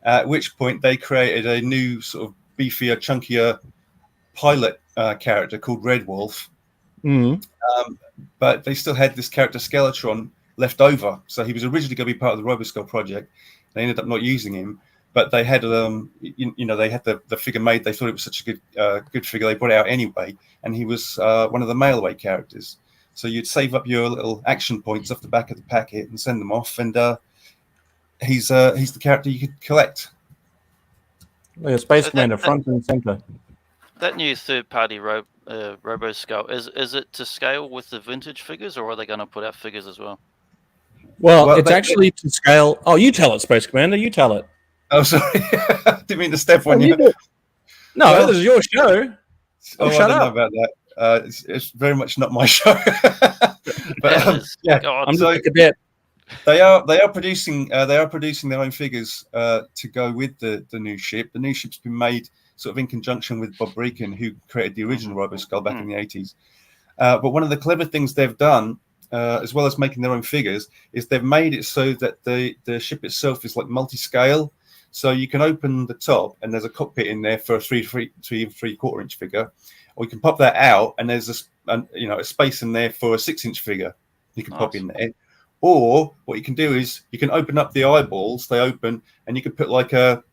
At which point they created a new sort of beefier, chunkier pilot character called Red Wolf. But they still had this character Skeletron left over. So he was originally going to be part of the Robo Skull project. They ended up not using him, but they had they had the figure made. They thought it was such a good figure. They brought it out anyway, and he was one of the mail-away characters. So you'd save up your little action points off the back of the packet and send them off, and he's the character you could collect. Like a Space Commander, front and center. That new third-party Robo Skull, is it to scale with the vintage figures, or are they going to put out figures as well? Well, it's actually to scale. Oh, you tell it, Space Commander. You tell it. Oh, sorry. Didn't mean to step on you. No, this is your show. Oh, shut I don't up. know about that. It's very much not my show. But God. I'm just a cadet. They are producing their own figures to go with the new ship. The new ship's been made sort of in conjunction with Bob Brechin, who created the original Robo Skull back in the 80s. But one of the clever things they've done, as well as making their own figures, is they've made it so that the ship itself is like multi-scale. So you can open the top and there's a cockpit in there for a 3 3/4 inch figure, or you can pop that out and there's a space in there for a 6-inch figure. You can pop in there. Or what you can do is you can open up the eyeballs, they open, and you can put like a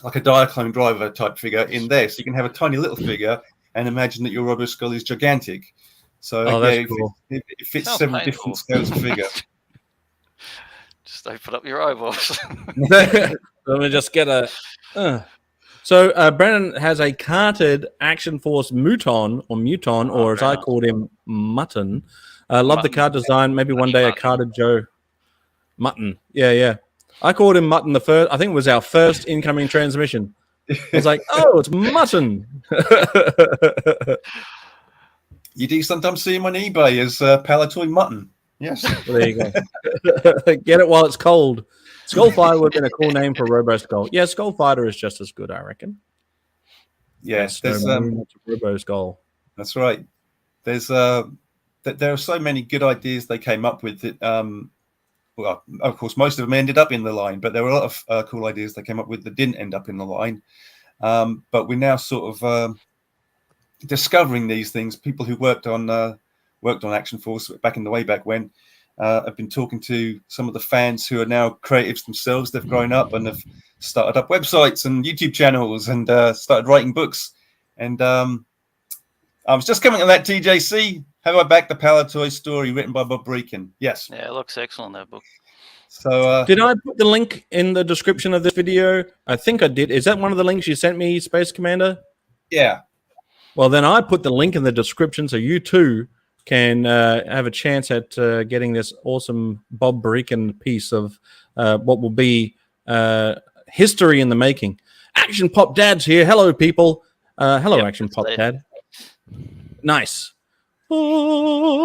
Diaclone driver type figure in there. So you can have a tiny little figure and imagine that your Robo Skull is gigantic. So cool. it fits Sounds several painful. different scales of figure. Just open up your eyeballs. Let me just get a. So Brandon has a carted Action Force Muton, or as I called him, Mutton. Love the card design. Maybe one day a carded Joe Mutton. Yeah. I called him Mutton the first. I think it was our first incoming transmission. I was like, oh, it's mutton. You do sometimes see him on eBay as Palatoy mutton. Yes. Well, there you go. Get it while it's cold. Skullfighter would have been a cool name for Robo Skull. Yeah, Skullfighter is just as good, I reckon. Yes, there's Robo Skull. That's right. There are so many good ideas they came up with that. Well, of course, most of them ended up in the line, but there were a lot of cool ideas they came up with that didn't end up in the line. But we're now sort of discovering these things. People who worked on Action Force back in the way back when have been talking to some of the fans who are now creatives themselves. They've grown up and have started up websites and YouTube channels and started writing books. And I was just coming to that, TJC. Have I back the Palatoy story written by Bob Brechin? Yes. Yeah, it looks excellent, that book. So did I put the link in the description of this video? I think I did. Is that one of the links you sent me, Space Commander? Yeah. Well, then I put the link in the description so you too can have a chance at getting this awesome Bob Brechin piece of what will be history in the making. Action Pop Dad's here. Hello, people. Hello, yep, Action Pop Dad. Nice. Oh,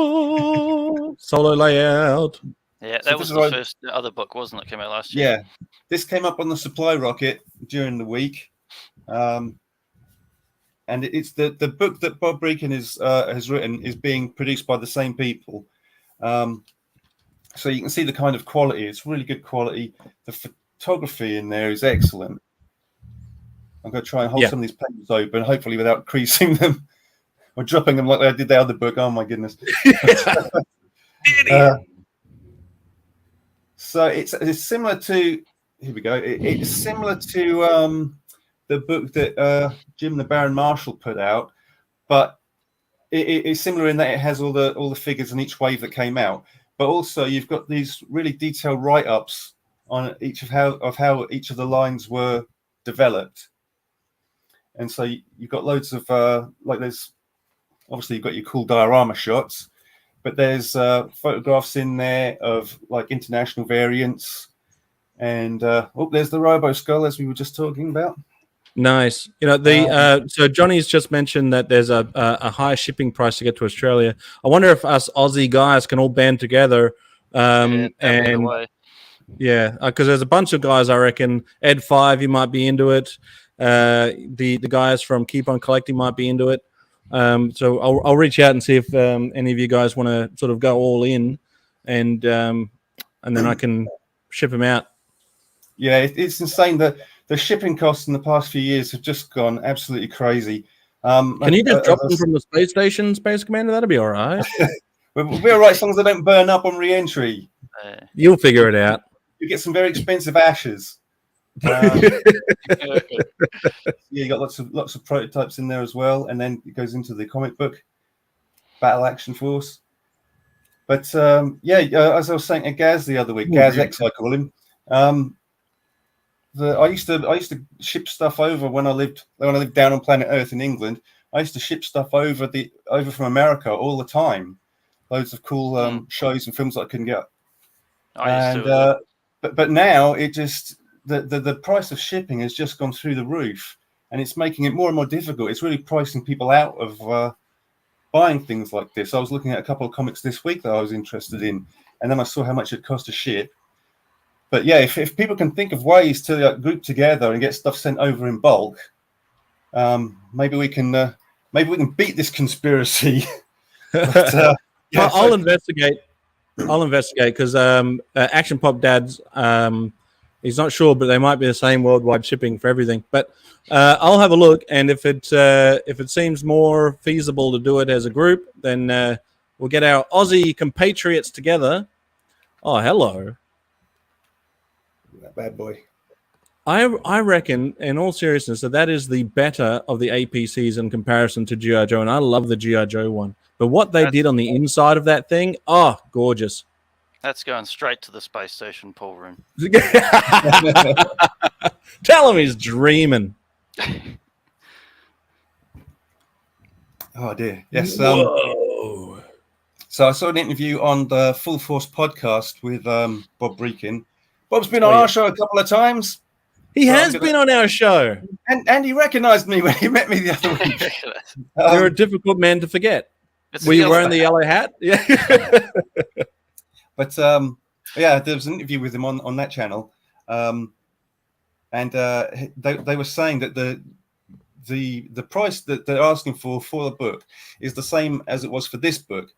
solo layout. Yeah, that was the first other book, wasn't it? Came out last year. Yeah, this came up on the supply rocket during the week, and it's the book that Bob Brechin has written is being produced by the same people, so you can see the kind of quality. It's really good quality. The photography in there is excellent. I'm going to try and hold some of these pages open, hopefully without creasing them. Or dropping them like I did the other book. Oh my goodness! So it's similar to. Here we go. It's similar to the book that Jim the Baron Marshall put out, but it's similar in that it has all the figures in each wave that came out. But also you've got these really detailed write-ups on each of how each of the lines were developed, and so you've got loads of like there's. Obviously, you've got your cool diorama shots, but there's photographs in there of like international variants, and there's the Robo Skull as we were just talking about. Nice. You know, so Johnny's just mentioned that there's a high shipping price to get to Australia. I wonder if us Aussie guys can all band together because there's a bunch of guys. I reckon EdFive, you might be into it. The guys from Keep on Collecting might be into it. So I'll reach out and see if any of you guys want to sort of go all in, and then I can ship them out. Yeah, it's insane that the shipping costs in the past few years have just gone absolutely crazy. Can you just drop them from the space station, Space Commander? That'll be all right. We'll be all right as long as they don't burn up on re-entry. You'll figure it out. You get some very expensive ashes. You got lots of prototypes in there as well, and then it goes into the comic book Battle Action Force. But as I was saying at Gazz the other week, Gazz X I call him. I used to ship stuff over when I lived down on planet Earth in England. I used to ship stuff over from America all the time. Loads of cool shows and films that I couldn't get. But now it just the price of shipping has just gone through the roof, and it's making it more and more difficult. It's really pricing people out of buying things like this. I was looking at a couple of comics this week that I was interested in, and then I saw how much it cost to ship. But yeah, if people can think of ways to group together and get stuff sent over in bulk, maybe we can beat this conspiracy. But, I'll investigate. I'll investigate because Action Pop Dad's. He's not sure, but they might be the same worldwide shipping for everything. But I'll have a look, and if it seems more feasible to do it as a group, then we'll get our Aussie compatriots together. Oh, hello. That bad boy. I reckon, in all seriousness, that is the better of the APCs in comparison to G.I. Joe, and I love the G.I. Joe one. But what they did on the inside of that thing, gorgeous. That's going straight to the space station pool room. Tell him he's dreaming. Oh dear. Yes. Whoa. So I saw an interview on the Full Force podcast with Bob Brechin. Bob's been on our show a couple of times. He has been on our show. And he recognized me when he met me the other week. You're a difficult man to forget. Were you wearing the yellow hat? Yeah. But yeah, there was an interview with him on that channel. And they were saying that the price that they're asking for the book is the same as it was for this book,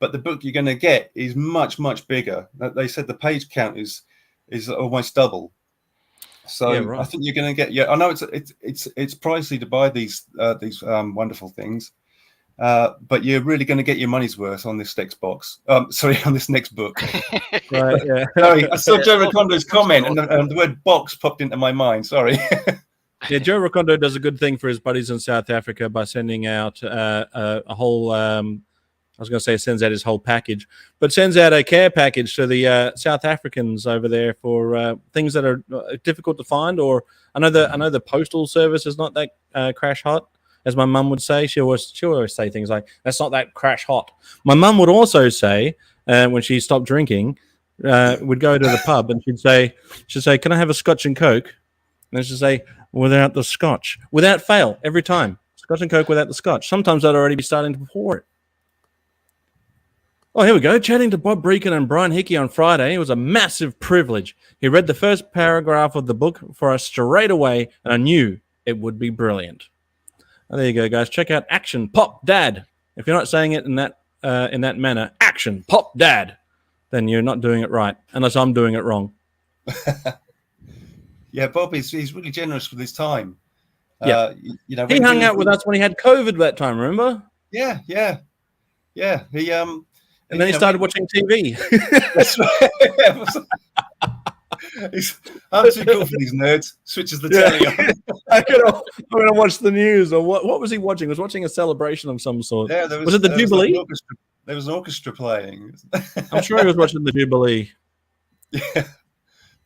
but the book you're going to get is much, much bigger. They said the page count is almost double. So yeah, right. I think you're going to get. Yeah, I know it's pricey to buy these wonderful things, but you're really going to get your money's worth on this next box. Sorry, on this next book. Right. Yeah. Sorry, I saw Joe Recondo's comment, and the word "box" popped into my mind. Sorry. Yeah, Joe Recondo does a good thing for his buddies in South Africa by sending out a whole. I was going to say sends out his whole package, but sends out a care package to the South Africans over there for things that are difficult to find. Or I know the postal service is not that crash hot, as my mum would say. She always say things like, "That's not that crash hot." My mum would also say when she stopped drinking, would go to the pub and she'd say, "Can I have a Scotch and Coke?" And she'd say, "Without the Scotch," without fail, every time. Scotch and Coke without the Scotch. Sometimes I'd already be starting to pour it. Oh, here we go. Chatting to Bob Brechin and Brian Hickey on Friday. It was a massive privilege. He read the first paragraph of the book for us straight away, and I knew it would be brilliant. Oh, there you go, guys. Check out Action Pop Dad. If you're not saying it in that manner, Action Pop Dad, then you're not doing it right, unless I'm doing it wrong. Yeah, Bob he's really generous with his time. Yeah, he hung out with us when he had COVID that time. Remember? Yeah. He and then he started watching TV. That's right. I'm too cool for these nerds. Switches the telly on. I'm gonna watch the news. Or what was he watching? He was watching a celebration of some sort. Yeah, was it the Jubilee? There was an orchestra playing. I'm sure he was watching the Jubilee. Yeah.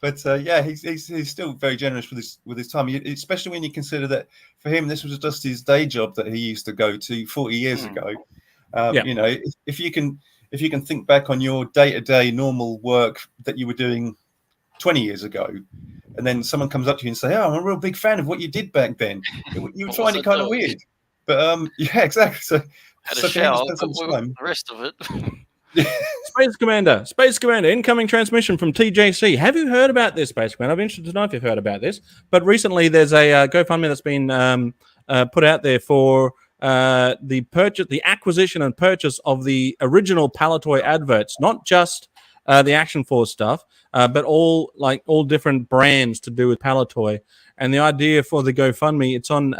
But yeah, he's still very generous with his time, especially when you consider that for him this was just his day job that he used to go to 40 years ago. You know, if you can think back on your day-to-day normal work that you were doing 20 years ago, and then someone comes up to you and say, "Oh, I'm a real big fan of what you did back then," you would find it kind of weird. But yeah, exactly. So had a shower, the rest of it. Space Commander, incoming transmission from TJC. Have you heard about this, Space Commander? I'm interested to know if you've heard about this. But recently, there's a GoFundMe that's been put out there for the acquisition and purchase of the original Palatoy adverts, not just the Action Force stuff, but all different brands to do with Palatoy. And the idea for the GoFundMe, it's on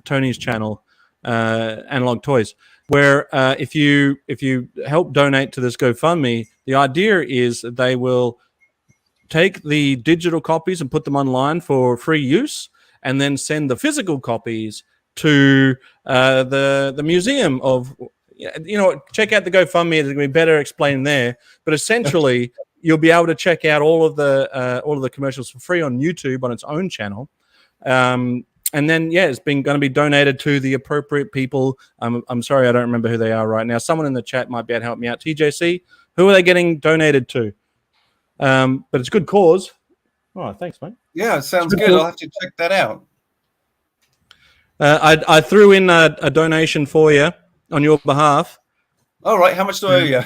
Tony's channel, Analog Toys, where if you help donate to this GoFundMe, the idea is that they will take the digital copies and put them online for free use, and then send the physical copies to the museum of, check out the GoFundMe. It's going to be better explained there. But essentially, you'll be able to check out all of the commercials for free on YouTube on its own channel. And then, it's going to be donated to the appropriate people. I'm sorry, I don't remember who they are right now. Someone in the chat might be able to help me out. TJC, who are they getting donated to? But it's a good cause. Oh, thanks, mate. Yeah, it sounds good. I'll have to check that out. I threw in a donation for you on your behalf. All right, how much do I owe you?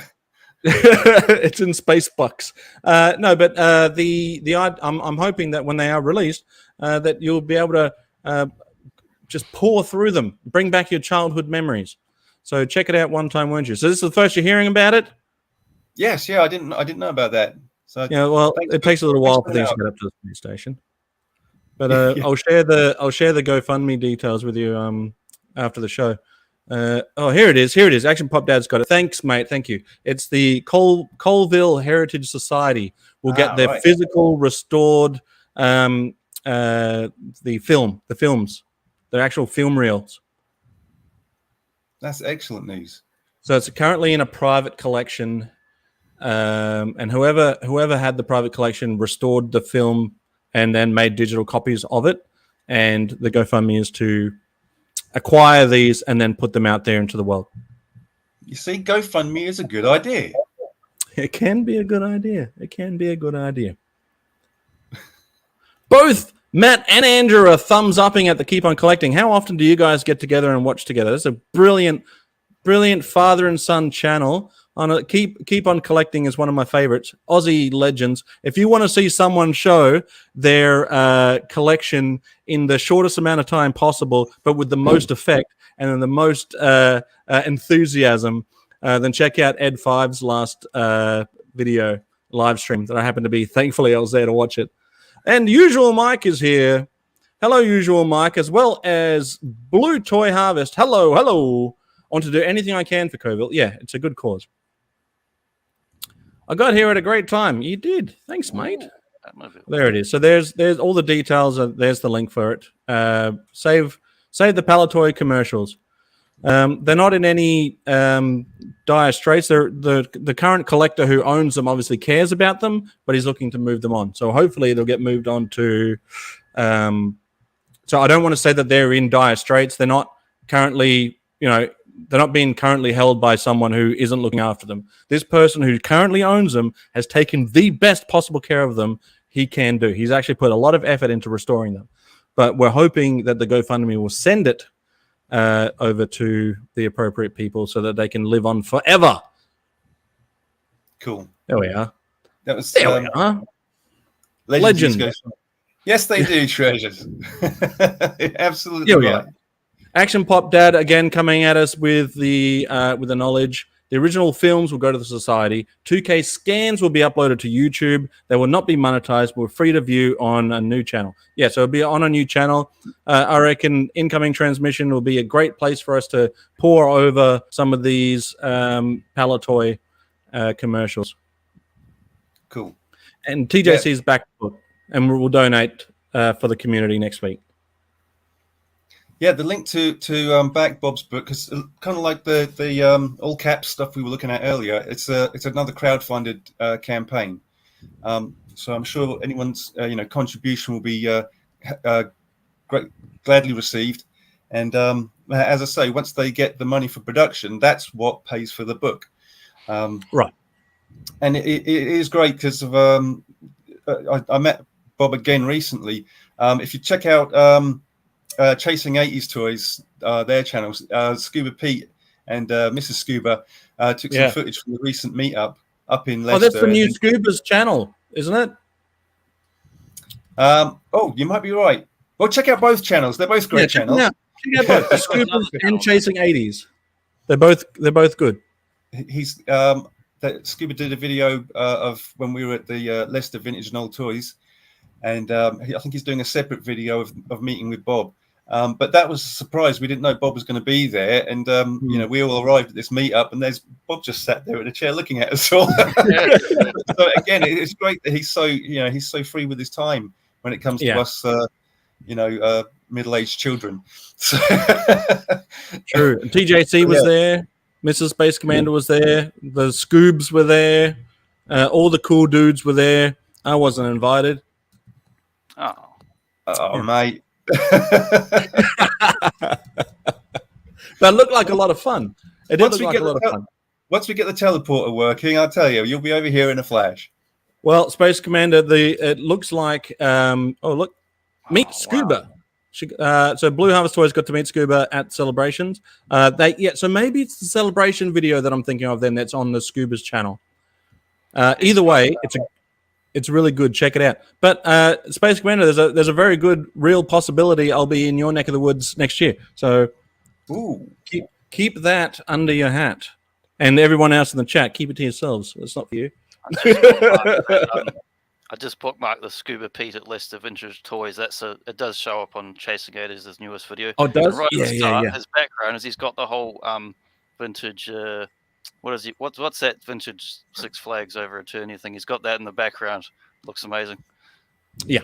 It's in space bucks. No, but I'm hoping that when they are released, that you'll be able to just pour through them, bring back your childhood memories. So check it out one time, won't you? So this is the first you're hearing about it? Yes, I didn't know about that. So well, it takes a little while for things to get up to the space station. But I'll share the GoFundMe details with you after the show. Here it is. Action Pop Dad's got it. Thanks, mate. Thank you. It's the Colville Heritage Society. Will get their physical restored the films, their actual film reels. That's excellent news. So it's currently in a private collection, and whoever had the private collection restored the film and then made digital copies of it. And the GoFundMe is to acquire these and then put them out there into the world. You see, GoFundMe is a good idea. It can be a good idea. Both Matt and Andrew are thumbs upping at the Keep On Collecting. How often do you guys get together and watch together? That's a brilliant father and son channel. Keep On Collecting is one of my favorites. Aussie legends. If you want to see someone show their collection in the shortest amount of time possible, but with the most effect and then the most enthusiasm, then check out EdFive's last video live stream that I happened to be. Thankfully, I was there to watch it. And Usual Mike is here. Hello, Usual Mike, as well as Blue Toy Harvest. Hello. I want to do anything I can for COVID. Yeah, it's a good cause. I got here at a great time. You did. Thanks, mate. There it is. So there's all the details. There's the link for it. Save the Palatoy commercials. They're not in any dire straits. The current collector who owns them obviously cares about them, but he's looking to move them on. So hopefully they'll get moved on to. So I don't want to say that they're in dire straits. They're not currently, they're not being currently held by someone who isn't looking after them. This person who currently owns them has taken the best possible care of them he can do. He's actually put a lot of effort into restoring them. But we're hoping that the GoFundMe will send it over to the appropriate people so that they can live on forever. Cool. There we are. That was there we are. Legend. Yes, they do, treasures. Absolutely right. Action Pop Dad again coming at us with the knowledge. The original films will go to the society. 2K scans will be uploaded to YouTube. They will not be monetized. We're free to view on a new channel. Yeah, so it'll be on a new channel. I reckon incoming transmission will be a great place for us to pour over some of these Palatoy commercials. Cool. And TJC's back, and we'll donate for the community next week. Yeah, the link to back Bob's book, because kind of like the all caps stuff we were looking at earlier, it's another crowdfunded campaign. So I'm sure anyone's contribution will be gladly received. And as I say, once they get the money for production, that's what pays for the book. Right. And it is great because of I met Bob again recently. If you check out Chasing 80s Toys, their channels, Scuba Pete and Mrs. Scuba took some footage from the recent meetup up in Leicester. Oh, that's the new Scuba's channel, isn't it? Oh, you might be right. Well, check out both channels. They're both great channels. Check out both the Scuba's and Chasing 80s. They're both good. He's Scuba did a video of when we were at the Leicester Vintage and Old Toys, and I think he's doing a separate video of meeting with Bob. But that was a surprise. We didn't know Bob was going to be there, and we all arrived at this meetup, and there's Bob just sat there in a chair looking at us all. So again, it's great that he's so free with his time when it comes to us, middle-aged children. So True. And TJC was there. Mrs. Space Commander was there. The Scoobs were there. All the cool dudes were there. I wasn't invited. Oh, mate. But it looked like a lot of fun. It did look like a lot of fun. Once we get the teleporter working, I'll tell you, you'll be over here in a flash. Well, Space Commander, it looks like meet Scuba. Wow. So Blue Harvest Toys got to meet Scuba at Celebrations. So maybe it's the Celebration video that I'm thinking of then that's on the Scuba's channel. Either way, it's really good. Check it out. But Space Commander, there's a very good real possibility I'll be in your neck of the woods next year. So keep that under your hat. And everyone else in the chat, keep it to yourselves. It's not for you. I just bookmarked the Scuba Pete at Leicester Vintage Toys. It does show up on Chasing Gators, his newest video. Oh, it does? Right at the start, his background is he's got the whole vintage. What is he? What's that vintage Six Flags over Eternia thing? He's got that in the background. Looks amazing. Yeah.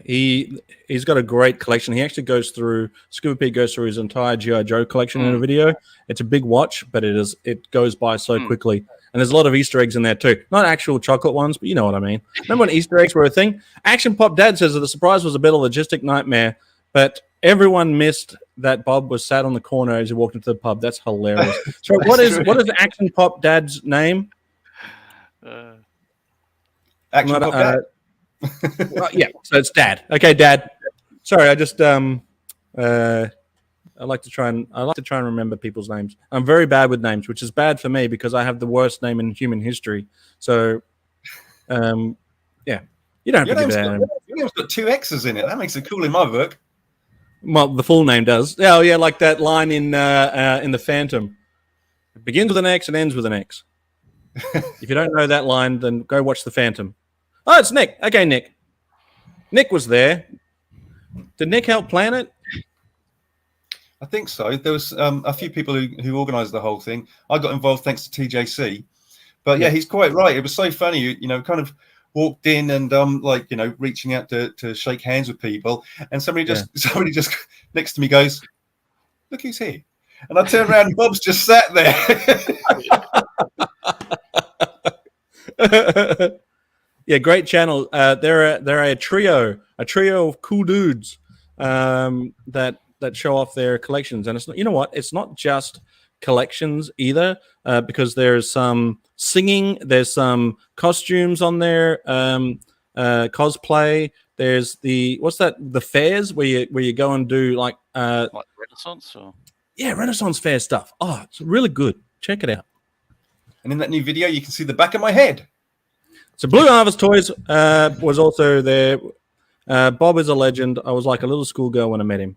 He's got a great collection. He actually Scuba Pete goes through his entire G.I. Joe collection in a video. It's a big watch, but it goes by so quickly. And there's a lot of Easter eggs in there too. Not actual chocolate ones, but you know what I mean. Remember when Easter eggs were a thing? Action Pop Dad says that the surprise was a bit of a logistic nightmare, but everyone missed that Bob was sat on the corner as he walked into the pub. That's hilarious. So what is Action Pop Dad's name? Action Pop Dad? Yeah, so it's Dad. Okay, Dad. Sorry, I just I like to try and remember people's names. I'm very bad with names, which is bad for me because I have the worst name in human history. So, yeah, you don't have to give that. Your name's got 2 X's in it. That makes it cool in my book. Well, the full name does. Oh, yeah, like that line in the Phantom. It begins with an X and ends with an X. If you don't know that line, then go watch the Phantom. Oh, it's Nick. Okay, Nick. Nick was there. Did Nick help plan it? I think so. There was a few people who organised the whole thing. I got involved thanks to TJC. But yeah, he's quite right. It was so funny. You know, kind of walked in and like, you know, reaching out to shake hands with people, and somebody just next to me goes, "Look who's here!" And I turned around and Bob's just sat there. Yeah, great channel. They're a trio of cool dudes that show off their collections, and it's not, you know what? It's not just collections either, because there's some singing, there's some costumes on there, cosplay. There's the fairs where you go and do like Renaissance or Renaissance fair stuff. Oh, it's really good. Check it out. And in that new video, you can see the back of my head. So Blue Harvest Toys was also there. Bob is a legend. I was like a little schoolgirl when I met him.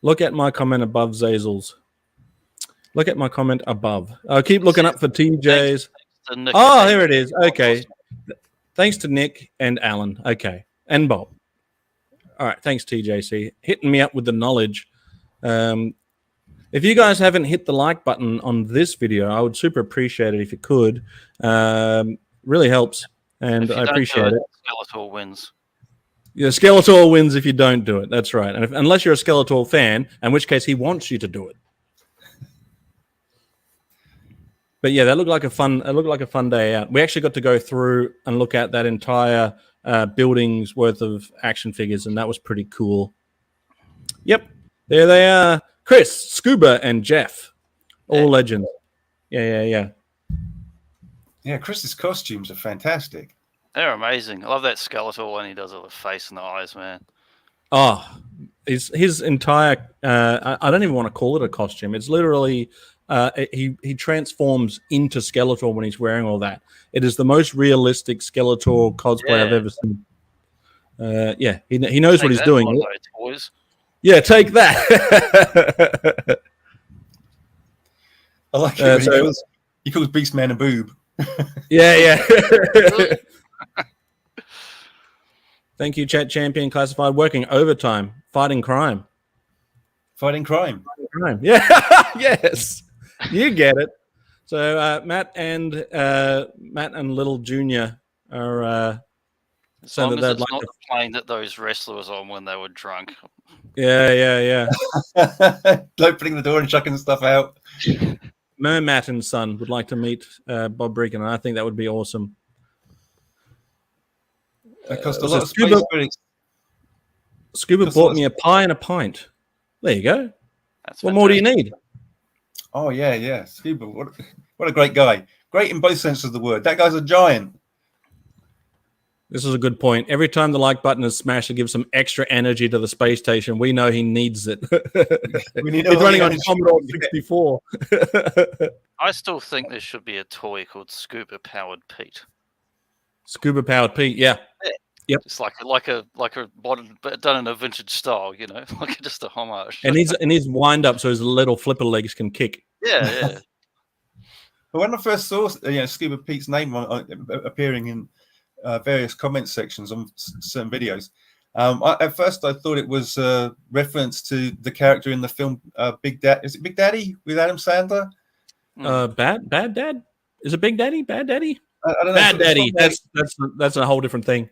Look at my comment above, Zazel's. Look at my comment above. I'll keep looking up for TJ's. Oh, here it is. Okay. Thanks to Nick and Alan. Okay. And Bob. All right. Thanks, TJC. Hitting me up with the knowledge. If you guys haven't hit the like button on this video, I would super appreciate it if you could. Really helps. And I appreciate it. Skeletor wins. Yeah, Skeletor wins if you don't do it. That's right. And unless you're a Skeletor fan, in which case he wants you to do it. But yeah, that looked like a fun day out. We actually got to go through and look at that entire building's worth of action figures, and that was pretty cool. Yep, there they are. Chris, Scuba, and Jeff, all legends. Yeah. Yeah, Chris's costumes are fantastic. They're amazing. I love that Skeletor when he does all the face and the eyes, man. Oh, his entire I don't even want to call it a costume. It's literally he transforms into Skeletor when he's wearing all that. It is the most realistic Skeletor cosplay I've ever seen. Yeah, he knows what he's doing. Yeah, take that. I like it. He calls Beastman a boob. Yeah. Thank you, Chat Champion Classified. Working overtime, fighting crime. Fighting crime. Yeah. Yes, you get it. So Matt and Little Junior are saying that they'd like not the plane that those wrestlers on when they were drunk. Yeah. Opening the door and chucking stuff out. Matt and Son would like to meet Bob Brechin, and I think that would be awesome. That cost a lot of space. Scuba bought me a pie and a pint. There you go. What more do you need? Oh, yeah. Scuba, what a great guy. Great in both senses of the word. That guy's a giant. This is a good point. Every time the like button is smashed, it gives some extra energy to the space station. We know he needs it. He's running on Commodore 64. I still think there should be a toy called Scuba Powered Pete. Scuba Powered Pete, yeah. Yep. It's like a modern, but done in a vintage style, you know, like just a homage. And he's wind up so his little flipper legs can kick. Yeah. But when I first saw Scuba Pete's name appearing in various comment sections on certain videos, at first I thought it was a reference to the character in the film Big Daddy. Is it Big Daddy with Adam Sandler? Bad Dad? Is it Big Daddy? Bad Daddy? I don't know. Bad Daddy. That's a whole different thing.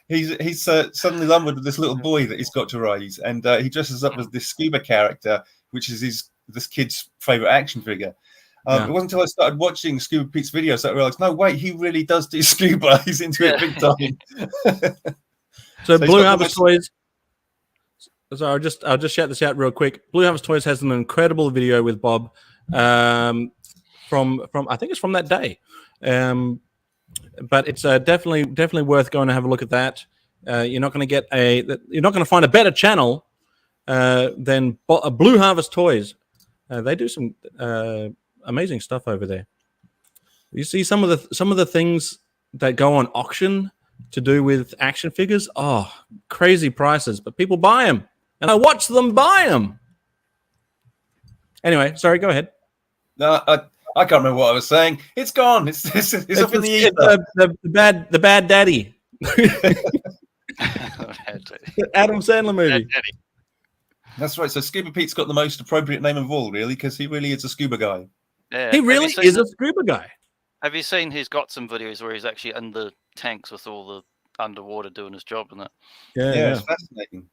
He's suddenly lumbered with this little boy that he's got to raise, and he dresses up as this scuba character, which is this kid's favorite action figure. It wasn't until I started watching Scuba Pete's videos that I realized, no, wait, he really does do scuba. He's into it big time. So Blue Harvest Toys. So I'll just shout this out real quick. Blue Harvest Toys has an incredible video with Bob. from I think it's from that day. But it's definitely worth going to have a look at that. You're not going to find a better channel than Blue Harvest Toys. They do some amazing stuff over there. You see some of the things that go on auction to do with action figures. Oh, crazy prices, but people buy them, and I watch them buy them. Anyway, sorry, go ahead. No, I can't remember what I was saying. It's gone. It's up in the ether. The bad daddy. Adam Sandler movie. That's right. So Scuba Pete's got the most appropriate name of all, really, because he really is a scuba guy. Yeah. He really is a scuba guy. Have you seen he's got some videos where he's actually in the tanks with all the underwater doing his job and that? Yeah, it's fascinating.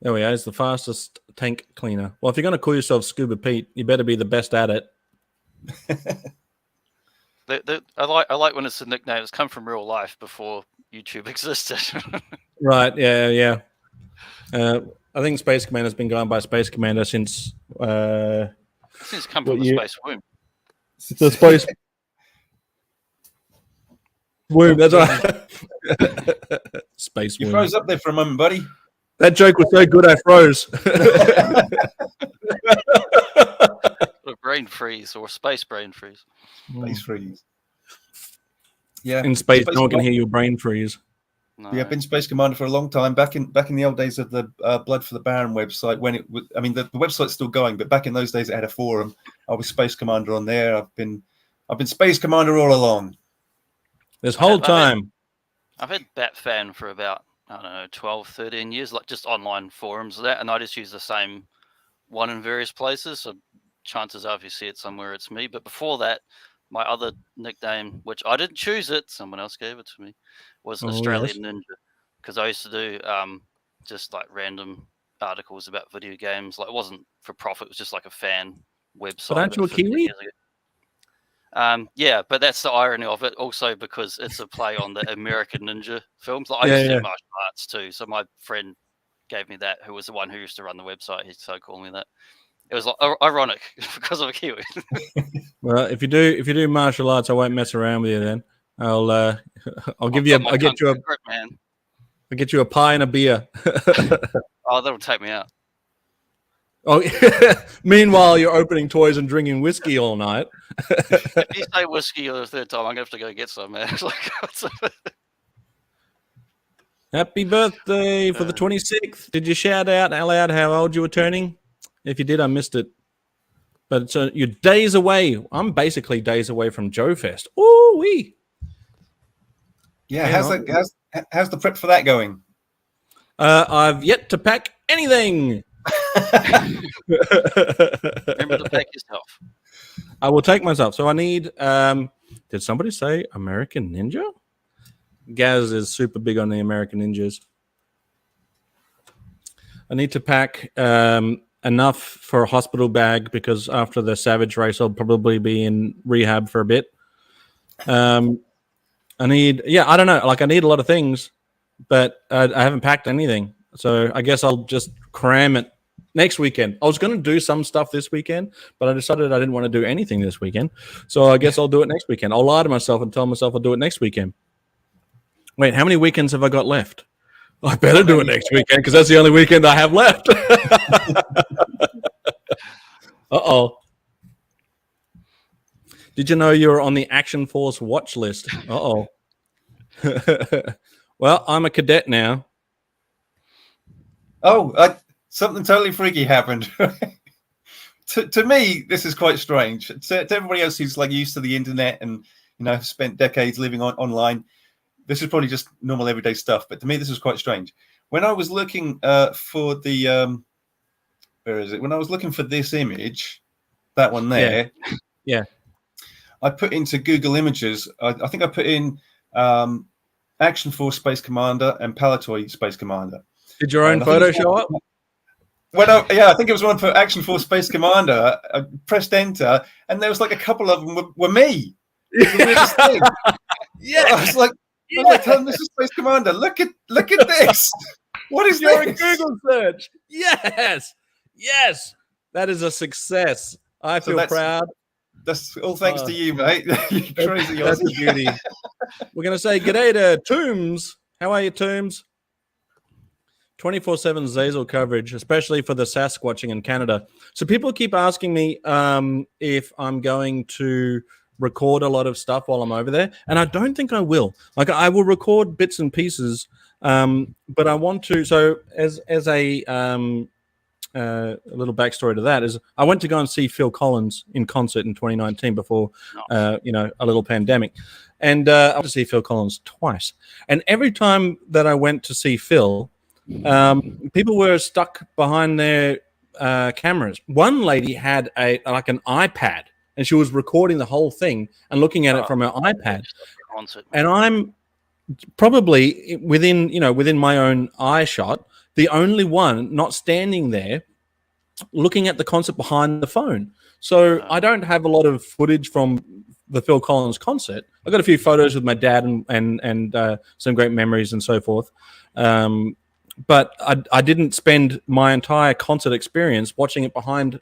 There we go. He's the fastest tank cleaner. Well, if you're going to call yourself Scuba Pete, you better be the best at it. I like when it's a nickname. It's come from real life before YouTube existed. Right. Yeah. I think Space Commander's been going by Space Commander since. Since come from the space womb. The space womb. That's right. Space womb. You froze up there for a moment, buddy. That joke was so good, I froze. A brain freeze or space brain freeze. Space freeze. Yeah. In space, no one can hear your brain freeze. No. Yeah, I've been Space Commander for a long time. Back in the old days of the Blood for the Baron website, when it was, I mean, the website's still going, but back in those days, it had a forum. I was Space Commander on there. I've been Space Commander all along. This whole time. I've had Batfan for about, I don't know, 12, 13 years, like just online forums and that, and I just use the same one in various places. So chances are, if you see it somewhere, it's me. But before that, my other nickname, which I didn't choose it, someone else gave it to me, was Australian Ninja, because I used to do just like random articles about video games. Like, it wasn't for profit; it was just like a fan website. But aren't you a Kiwi? Yeah, but that's the irony of it. Also, because it's a play on the American Ninja films. Like, I used to do martial arts too, so my friend gave me that, who was the one who used to run the website. He started calling me that. It was like, ironic because of a Kiwi. Well, if you do martial arts, I won't mess around with you. Then I'll get you a pie and a beer. Oh, that'll take me out. Oh, meanwhile, you're opening toys and drinking whiskey all night. If you say whiskey the third time, I'm gonna have to go get some, man. Happy birthday for the 26th. Did you shout out loud how old you were turning? If you did, I missed it. But you're days away. I'm basically days away from Joe Fest. Ooh wee. Yeah, how's the prep for that going? I've yet to pack anything. Remember to pack yourself. I will take myself. So I need. Did somebody say American Ninja? Gazz is super big on the American Ninjas. I need to pack enough for a hospital bag, because after the Savage race, I'll probably be in rehab for a bit. I need, I don't know. Like, I need a lot of things, but I haven't packed anything. So I guess I'll just cram it next weekend. I was going to do some stuff this weekend, but I decided I didn't want to do anything this weekend. So I guess I'll do it next weekend. I'll lie to myself and tell myself I'll do it next weekend. Wait, how many weekends have I got left? I better do it next weekend, because that's the only weekend I have left. Uh-oh. Did you know you're on the Action Force watch list? Uh-oh. Well, I'm a cadet now. Oh, something totally freaky happened. To me, this is quite strange. To everybody else who's like used to the internet and spent decades living online, this is probably just normal everyday stuff. But to me, this is quite strange. When I was looking for the where is it? When I was looking for this image, that one there, yeah. I put into Google Images. I think I put in Action Force Space Commander and Palatoy Space Commander. Did your own photo show up? I think it was one for Action Force Space Commander. I pressed enter, and there was like a couple of them were me. It was the weirdest thing. Yeah, I was like, tell them this is Space Commander. Look at this. What is your this? Google search? Yes, that is a success. I feel proud. That's all thanks to you, mate. You crazy That's Aussie. a beauty. We're going to say g'day to Toombs. How are you, Toombs? 24/7 Zazel coverage, especially for the Sasquatching in Canada. So people keep asking me if I'm going to record a lot of stuff while I'm over there, and I don't think I will. Like, I will record bits and pieces, but I want to. So as a little backstory to that is, I went to go and see Phil Collins in concert in 2019 before a little pandemic, and I went to see Phil Collins twice. And every time that I went to see Phil, people were stuck behind their cameras. One lady had an iPad, and she was recording the whole thing and looking at it from her iPad. And I'm probably within my own eye shot, the only one not standing there looking at the concert behind the phone. So I don't have a lot of footage from the Phil Collins concert. I got a few photos with my dad and some great memories and so forth. But I didn't spend my entire concert experience watching it behind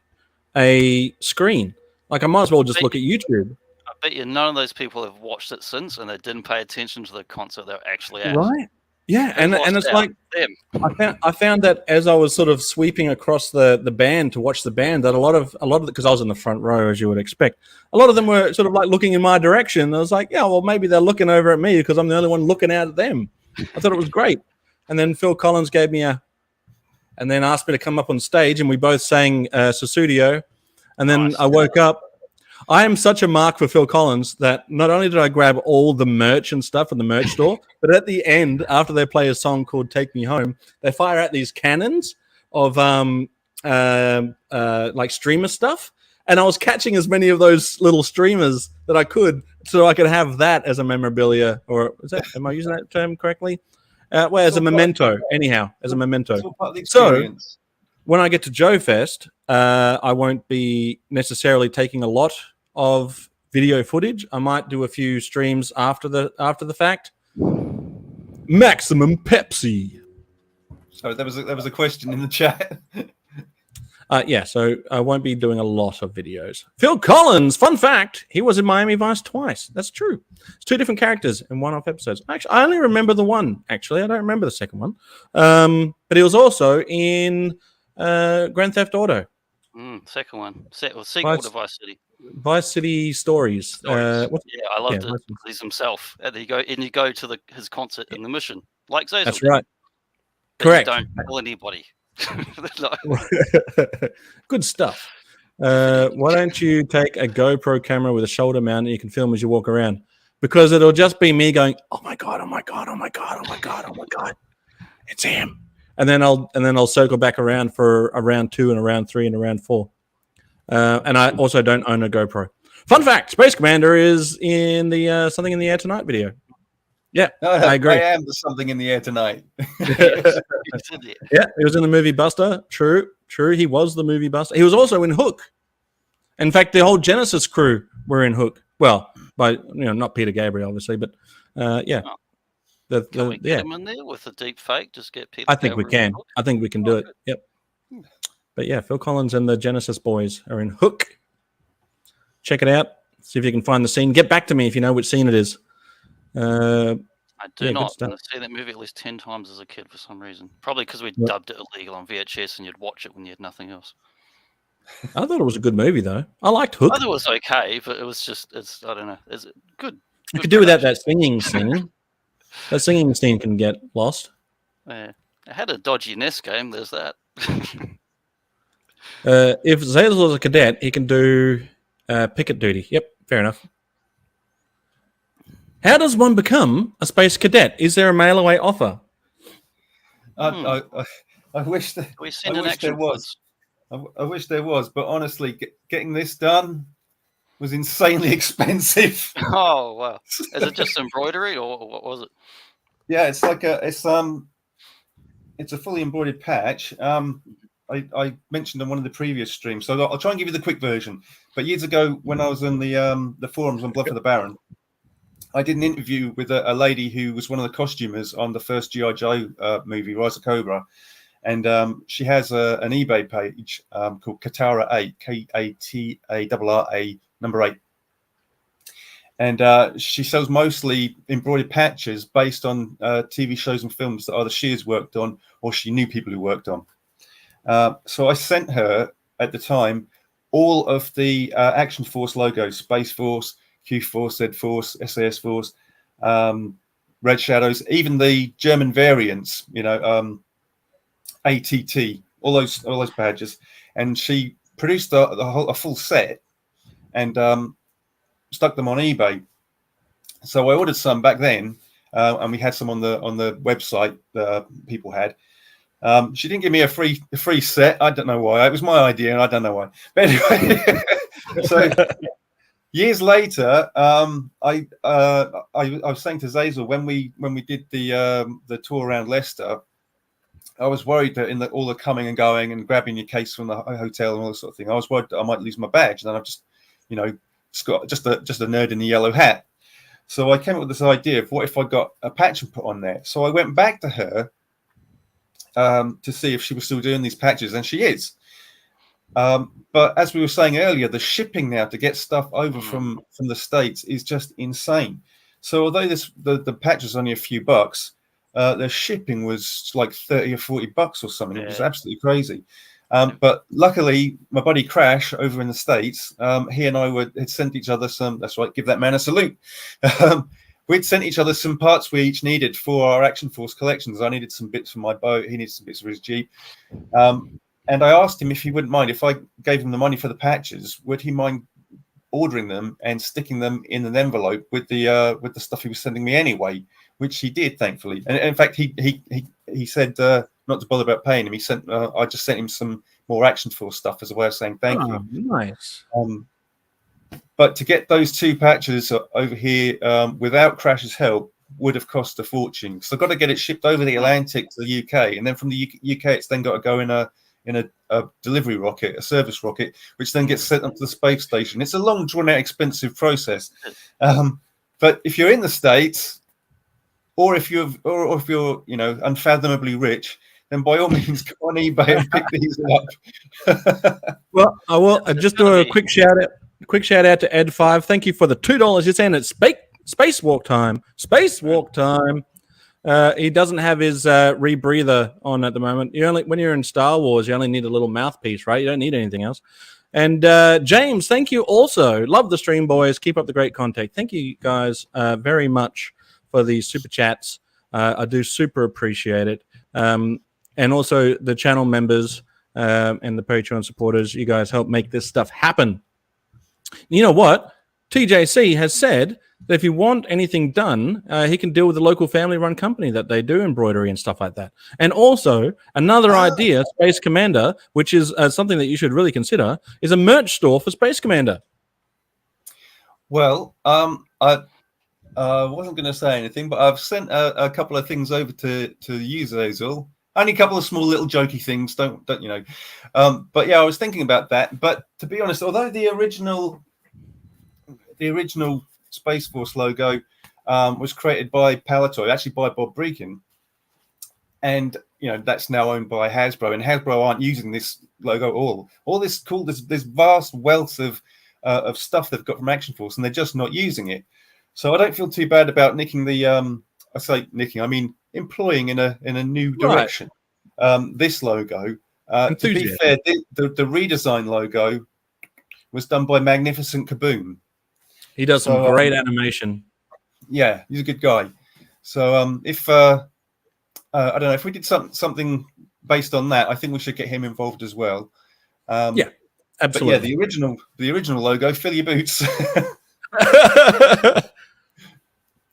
a screen. Like, I might as well just look at YouTube. I bet you none of those people have watched it since, and they didn't pay attention to the concert they were actually at. Right. Yeah, and it's like them. I found that as I was sort of sweeping across the band to watch the band, that a lot of because I was in the front row, as you would expect, a lot of them were sort of like looking in my direction. I was like, yeah, well, maybe they're looking over at me because I'm the only one looking out at them. I thought it was great. And then Phil Collins gave me and then asked me to come up on stage, and we both sang Susudio. And then I woke up. I am such a mark for Phil Collins that not only did I grab all the merch and stuff from the merch store, but at the end, after they play a song called Take Me Home, they fire out these cannons of like streamer stuff. And I was catching as many of those little streamers that I could, so I could have that as a memorabilia. Or am I using that term correctly? Well, as a memento, anyhow, as a memento. So when I get to Joe Fest, I won't be necessarily taking a lot of video footage. I might do a few streams after the fact. Maximum Pepsi. Sorry, there was a question in the chat. Yeah, so I won't be doing a lot of videos. Phil Collins, fun fact, he was in Miami Vice twice. That's true. It's two different characters in one-off episodes. Actually, I only remember the one, actually. I don't remember the second one. But he was also in Grand Theft Auto. Second one. Sequel to Vice City. Vice City Stories. I loved it. He's himself. And you go to his concert in the mission. Like Zazel. That's right. Correct. Don't tell anybody. Good stuff. Why don't you take a GoPro camera with a shoulder mount and you can film as you walk around? Because it'll just be me going, oh my god, oh my god, oh my god, oh my god, oh my god, it's him. And then I'll circle back around for a round 2 and a round 3 and a round 4. And I also don't own a GoPro. Fun fact: Space Commander is in the Something in the Air Tonight video. Yeah, I agree. I am the Something in the Air Tonight. Yeah, he was in the movie Buster. True. He was the movie Buster. He was also in Hook. In fact, the whole Genesis crew were in Hook. Well, by not Peter Gabriel, obviously, but yeah. Can we get him in there with a deep fake? Just get Peter. I think we can. I think we can do it. Yep. But yeah, Phil Collins and the Genesis boys are in Hook. Check it out. See if you can find the scene. Get back to me if you know which scene it is. I do not. I've seen that movie at least 10 times as a kid for some reason. Probably because we dubbed it illegal on VHS and you'd watch it when you had nothing else. I thought it was a good movie, though. I liked Hook. I thought it was okay, but it was just, I don't know. Is it good? You could do without that singing scene. That singing scene can get lost. Yeah. It had a dodgy NES game. There's that. If Zazel is a cadet, he can do picket duty. Yep, fair enough. How does one become a space cadet? Is there a mail away offer? I wish there was. I wish there was, but honestly, getting this done was insanely expensive. Oh wow! Is it just embroidery, or what was it? Yeah, it's like it's a fully embroidered patch. I mentioned on one of the previous streams, so I'll try and give you the quick version. But years ago, when I was on the forums on Bluff of the Baron, I did an interview with a lady who was one of the costumers on the first G.I. Joe movie, Rise of Cobra. And she has an eBay page called Katara 8, Katarra number 8. And she sells mostly embroidered patches based on TV shows and films that either she has worked on or she knew people who worked on. So I sent her, at the time, all of the Action Force logos: Space Force, Q Force, Z Force, SAS Force, Red Shadows, even the German variants, ATT, all those badges. And she produced a full set and stuck them on eBay. So I ordered some back then, and we had some on the website that people had. She didn't give me a free set. I don't know why. It was my idea, and I don't know why. But anyway, so years later, I was saying to Zazel when we did the tour around Leicester, I was worried that all the coming and going and grabbing your case from the hotel and all that sort of thing, I was worried that I might lose my badge. And then I've just, just a nerd in the yellow hat. So I came up with this idea of what if I got a patch and put on there. So I went back to her to see if she was still doing these patches, and she is. But as we were saying earlier, the shipping now to get stuff over from the States is just insane. So although the patch was only a few bucks, the shipping was like 30 or 40 bucks or something. It was absolutely crazy. But luckily, my buddy Crash over in the States, he and I had sent each other some. That's right, give that man a salute. We'd sent each other some parts we each needed for our Action Force collections. I needed some bits for my boat. He needed some bits for his Jeep. And I asked him if he wouldn't mind if I gave him the money for the patches. Would he mind ordering them and sticking them in an envelope with the stuff he was sending me anyway? Which he did, thankfully. And in fact, he said not to bother about paying him. He sent. I just sent him some more Action Force stuff as a way of saying thank you. Nice. But to get those two patches over here without Crash's help would have cost a fortune. So I've got to get it shipped over the Atlantic to the UK, and then from the UK, it's then got to go in a delivery rocket, a service rocket, which then gets sent up to the space station. It's a long, drawn-out, expensive process. But if you're in the States, or if you're unfathomably rich, then by all means go on eBay and pick these up. Well, I will just do a quick shout out to EdFive. Thank you for the $2. You're saying it's spacewalk time. Spacewalk time. He doesn't have his rebreather on at the moment. When you're in Star Wars, you only need a little mouthpiece, right? You don't need anything else. And James, thank you also. Love the stream, boys. Keep up the great content. Thank you guys very much for the super chats. I do super appreciate it. And also the channel members and the Patreon supporters. You guys help make this stuff happen. You know what? TJC has said that if you want anything done, he can deal with the local family-run company that they do embroidery and stuff like that. And also, another idea, Space Commander, which is something that you should really consider, is a merch store for Space Commander. Well, I wasn't going to say anything, but I've sent a couple of things over to you, Zazel. Only a couple of small little jokey things, don't you know? But yeah, I was thinking about that. But to be honest, although the original Space Force logo was created by Palatoy, actually by Bob Brechin, and that's now owned by Hasbro, and Hasbro aren't using this logo at all this vast wealth of stuff they've got from Action Force, and they're just not using it. So I don't feel too bad about nicking the I mean employing in a new direction. This logo, to be fair, the redesign logo was done by Magnificent Kaboom. He does some great animation. Yeah, he's a good guy. So if I don't know, if we did something based on that, I think we should get him involved as well. Yeah, absolutely. But yeah, the original logo, fill your boots.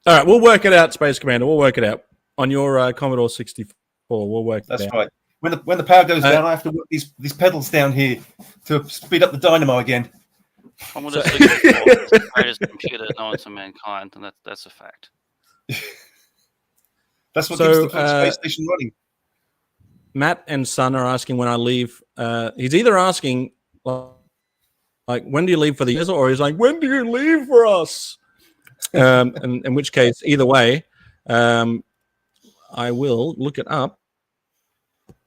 All right, we'll work it out, Space Commander. We'll work it out on your Commodore 64. We'll work that out. That's right. When the power goes down, I have to work these pedals down here to speed up the dynamo again. Commodore 64 is the greatest computer known to mankind, and that's a fact. That's what keeps the space station running. Matt and Son are asking when I leave. He's either asking like when do you leave for the years, or he's like, when do you leave for us? And in which case, either way, I will look it up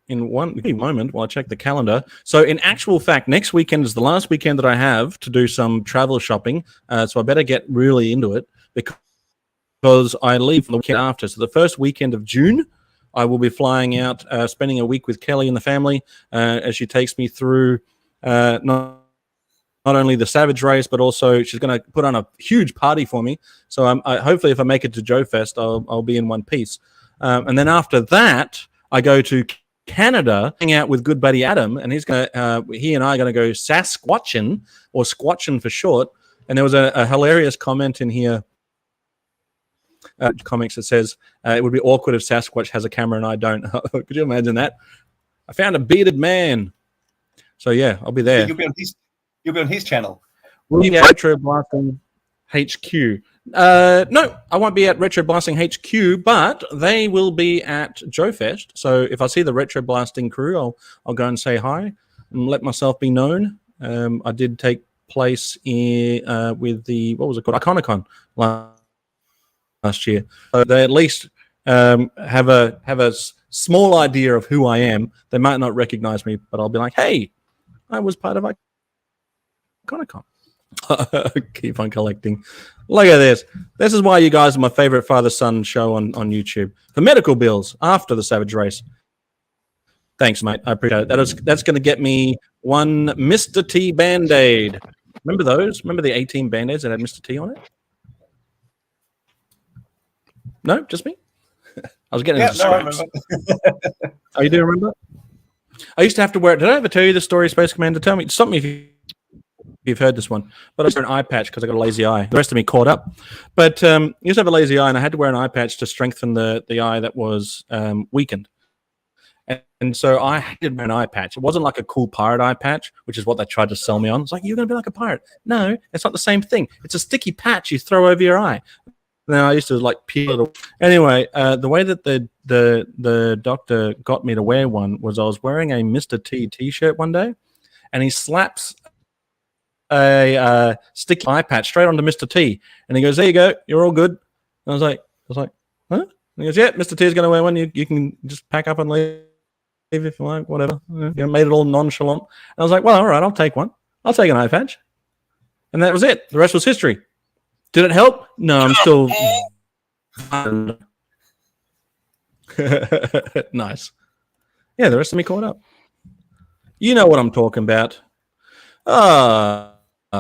in one moment while I check the calendar. So in actual fact, next weekend is the last weekend that I have to do some travel shopping. So I better get really into it because I leave the weekend after. So the first weekend of June, I will be flying out, spending a week with Kelly and the family as she takes me through not only the Savage race, but also she's going to put on a huge party for me. So hopefully if I make it to Joe Fest, I'll be in one piece. And then after that, I go to Canada, hang out with good buddy Adam, and he and I are going to go Sasquatching, or Squatching for short. And there was a hilarious comment in here, comics that says, it would be awkward if Sasquatch has a camera and I don't. Could you imagine that? I found a bearded man. So yeah, I'll be there. You'll be on his channel. We'll be at Retro Blasting HQ. No, I won't be at Retro Blasting HQ, but they will be at Joe Fest. So if I see the Retro Blasting crew, I'll go and say hi and let myself be known. I did take place with the, what was it called, Iconicon last year. So they at least have a small idea of who I am. They might not recognize me, but I'll be like, hey, I was part of Iconicon. Keep on collecting. Look at this. This is why you guys are my favorite father-son show on YouTube. For medical bills after the Savage race. Thanks, mate. I appreciate it. That's going to get me one Mr. T Band-Aid. Remember those? Remember the 18 Band-Aids that had Mr. T on it? No, just me? I was getting into scraps. I remember. Oh, you do remember? I used to have to wear it. Did I ever tell you the story, Space Commander? Tell me. Stop me if you've heard this one. But I used to wear an eye patch because I got a lazy eye. The rest of me caught up. But I used to have a lazy eye, and I had to wear an eye patch to strengthen the eye that was weakened. And so I hated an eye patch. It wasn't like a cool pirate eye patch, which is what they tried to sell me on. It's like, you're going to be like a pirate. No, it's not the same thing. It's a sticky patch you throw over your eye. Now I used to like peel it. Anyway, the way that the doctor got me to wear one was I was wearing a Mr. T t-shirt one day, and he slaps a sticky eye patch straight onto Mr. T, and he goes, "There you go, you're all good." And I was like, huh? And he goes, "Yeah, Mr. T is going to wear one. You can just pack up and leave if you like, whatever." You know, made it all nonchalant. And I was like, "Well, all right, I'll take one. I'll take an eye patch," and that was it. The rest was history. Did it help? No, I'm still nice. Yeah, the rest of me caught up. You know what I'm talking about.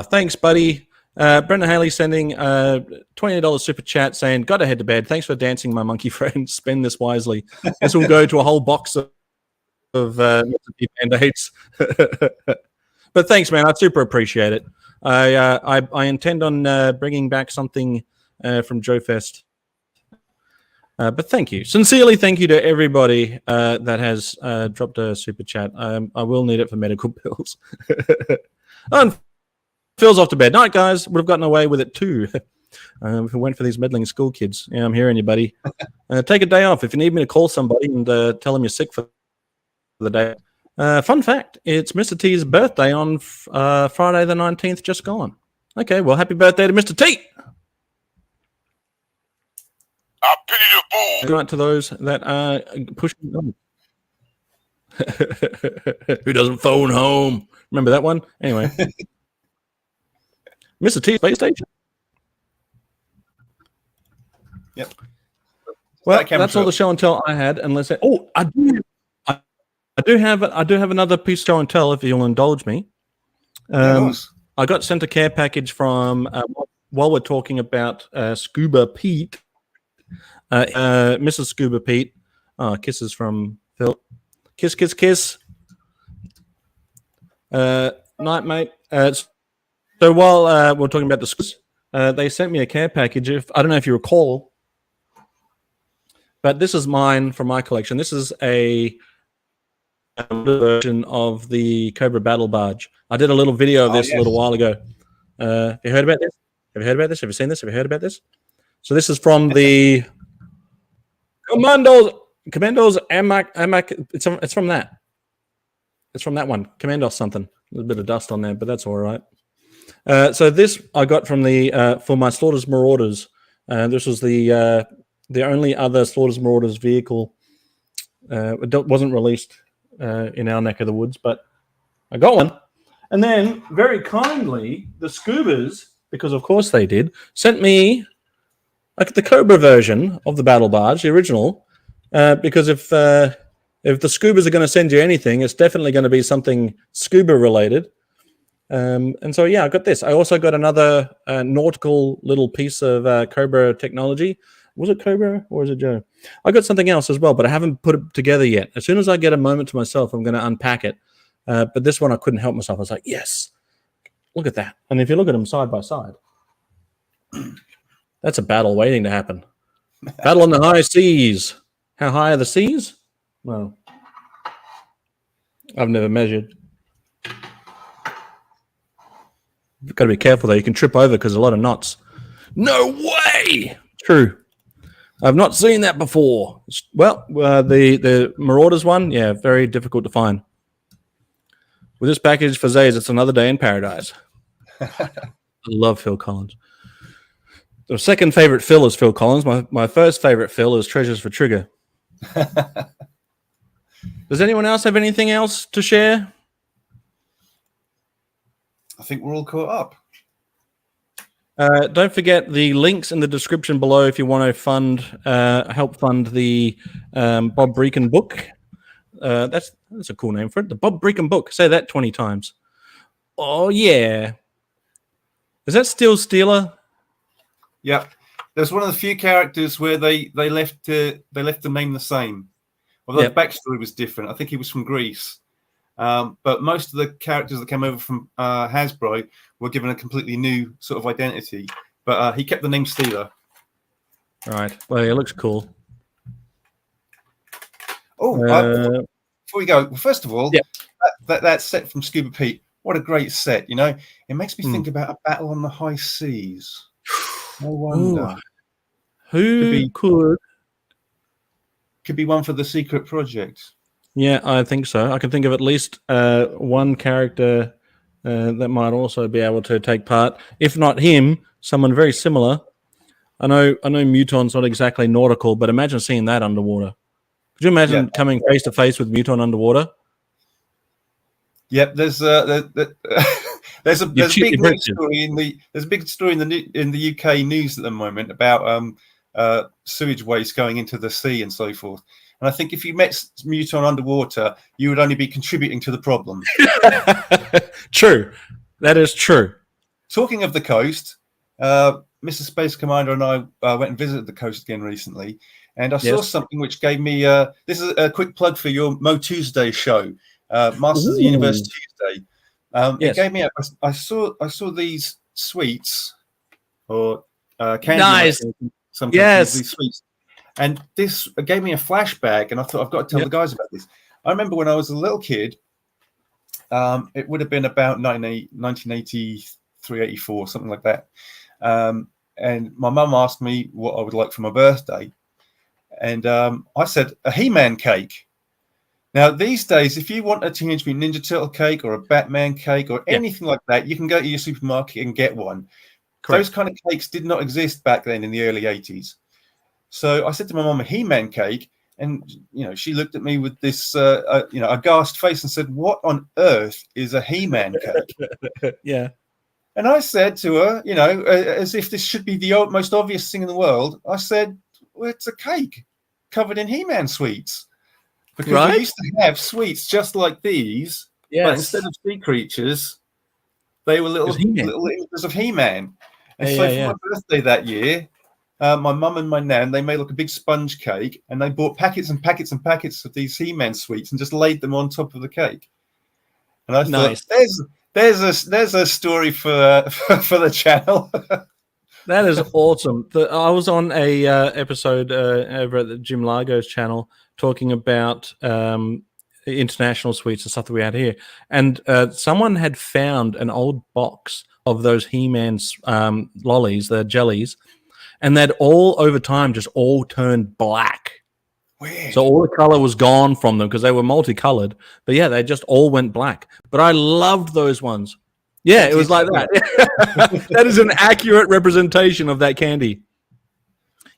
Thanks, buddy. Brendan Haley sending $20 super chat saying, "Got to head to bed. Thanks for dancing, my monkey friend. Spend this wisely. This will go to a whole box of Band-Aids." But thanks, man. I super appreciate it. I intend on bringing back something from Joe Fest. But thank you. Sincerely, thank you to everybody that has dropped a super chat. I will need it for medical bills. And Phil's off to bed. Night, guys. Would have gotten away with it too if it went for these meddling school kids. Yeah, I'm hearing you, buddy. Take a day off. If you need me to call somebody and tell them you're sick for the day. Fun fact, it's Mr. T's birthday on Friday the 19th, just gone. Okay, well, happy birthday to Mr. T. I pity the fool. Good night to those that are pushing on. Who doesn't phone home? Remember that one? Anyway. Mr. T Space Station. Yep. Well, that's all the show and tell I had, unless I do have another piece of show and tell if you'll indulge me. I got sent a care package from while we're talking about Scuba Pete, Mrs. Scuba Pete. Kisses from Phil. Kiss, kiss, kiss. Night, mate. So while we're talking about the schools, they sent me a care package. I don't know if you recall, but this is mine from my collection. This is a version of the Cobra Battle Barge. I did a little video of this a little while ago. Have you heard about this? Have you heard about this? Have you seen this? Have you heard about this? So this is from the Commandos Amac. It's from that. It's from that one. Commandos something. There's a bit of dust on there, but that's all right. So this I got from the for my Slaughters Marauders. This was the only other Slaughters Marauders vehicle. It wasn't released in our neck of the woods, but I got one. And then, very kindly, the Scubas, because of course they did, sent me like the Cobra version of the Battle Barge, the original, because if the Scubas are going to send you anything, it's definitely going to be something scuba related. And so, yeah, I got this. I also got another nautical little piece of Cobra technology. Was it Cobra or was it Joe? I got something else as well, but I haven't put it together yet. As soon as I get a moment to myself, I'm going to unpack it. But this one, I couldn't help myself. I was like, yes, look at that. And if you look at them side by side, that's a battle waiting to happen. Battle on the high seas. How high are the seas? Well, I've never measured. You've got to be careful, though. You can trip over because a lot of knots. No way! True. I've not seen that before. Well, the Marauders one, yeah, very difficult to find. With this package for Zays, it's another day in paradise. I love Phil Collins. The second favorite Phil is Phil Collins. My first favorite Phil is Treasures for Trigger. Does anyone else have anything else to share? I think we're all caught up. Don't forget the links in the description below if you want to help fund the Bob Brechin book. That's a cool name for it. The Bob Brechin book. Say that 20 times. Oh yeah. Is that still Steeler? Yeah. There's one of the few characters where they left the name the same. Although the backstory was different. I think he was from Greece. But most of the characters that came over from Hasbro were given a completely new sort of identity. But he kept the name Steeler. Right. Well, it looks cool. Oh, before we go, well, first of all, that set from Scuba Pete, what a great set, you know? It makes me think about a battle on the high seas. No wonder. Who could be one for the secret project. Yeah, I think so. I can think of at least one character that might also be able to take part. If not him, someone very similar. I know Muton's not exactly nautical, but imagine seeing that underwater. Could you imagine coming face to face with Muton underwater? Yep, there's a big story in the UK news at the moment about sewage waste going into the sea and so forth. And I think if you met Muton underwater, you would only be contributing to the problem. True, that is true. Talking of the coast, Mr. Space Commander and I went and visited the coast again recently. And I saw something which gave me this is a quick plug for your Mo Tuesday show, Masters of the Universe Tuesday. It gave me I saw these sweets or candy. Nice. These sweets, and this gave me a flashback. And I thought I've got to tell the guys about this. I remember when I was a little kid. It would have been about 1983, 84, something like that. And my mum asked me what I would like for my birthday. And I said a He-Man cake. Now, these days, if you want a Teenage Mutant Ninja Turtle cake or a Batman cake or anything like that, you can go to your supermarket and get one. Correct. Those kind of cakes did not exist back then in the early 80s. So I said to my mum a He-Man cake, and she looked at me with this aghast face and said, "What on earth is a He-Man cake?" Yeah. And I said to her, as if this should be the most obvious thing in the world, I said, well, it's a cake covered in He-Man sweets. Because we used to have sweets just like these, but instead of sea creatures, they were little images of He-Man. And for my birthday that year, my mum and my nan, they made like a big sponge cake, and they bought packets and packets and packets of these He-Man sweets and just laid them on top of the cake. And I thought, there's a story for the channel. That is awesome. I was on a episode over at the Jim Largo's channel talking about international sweets and stuff that we had here, and someone had found an old box of those He-Man lollies, the jellies, and they'd all over time just all turned black. Weird. So all the color was gone from them because they were multicolored. But yeah, they just all went black. But I loved those ones. Yeah, it was like that. That is an accurate representation of that candy.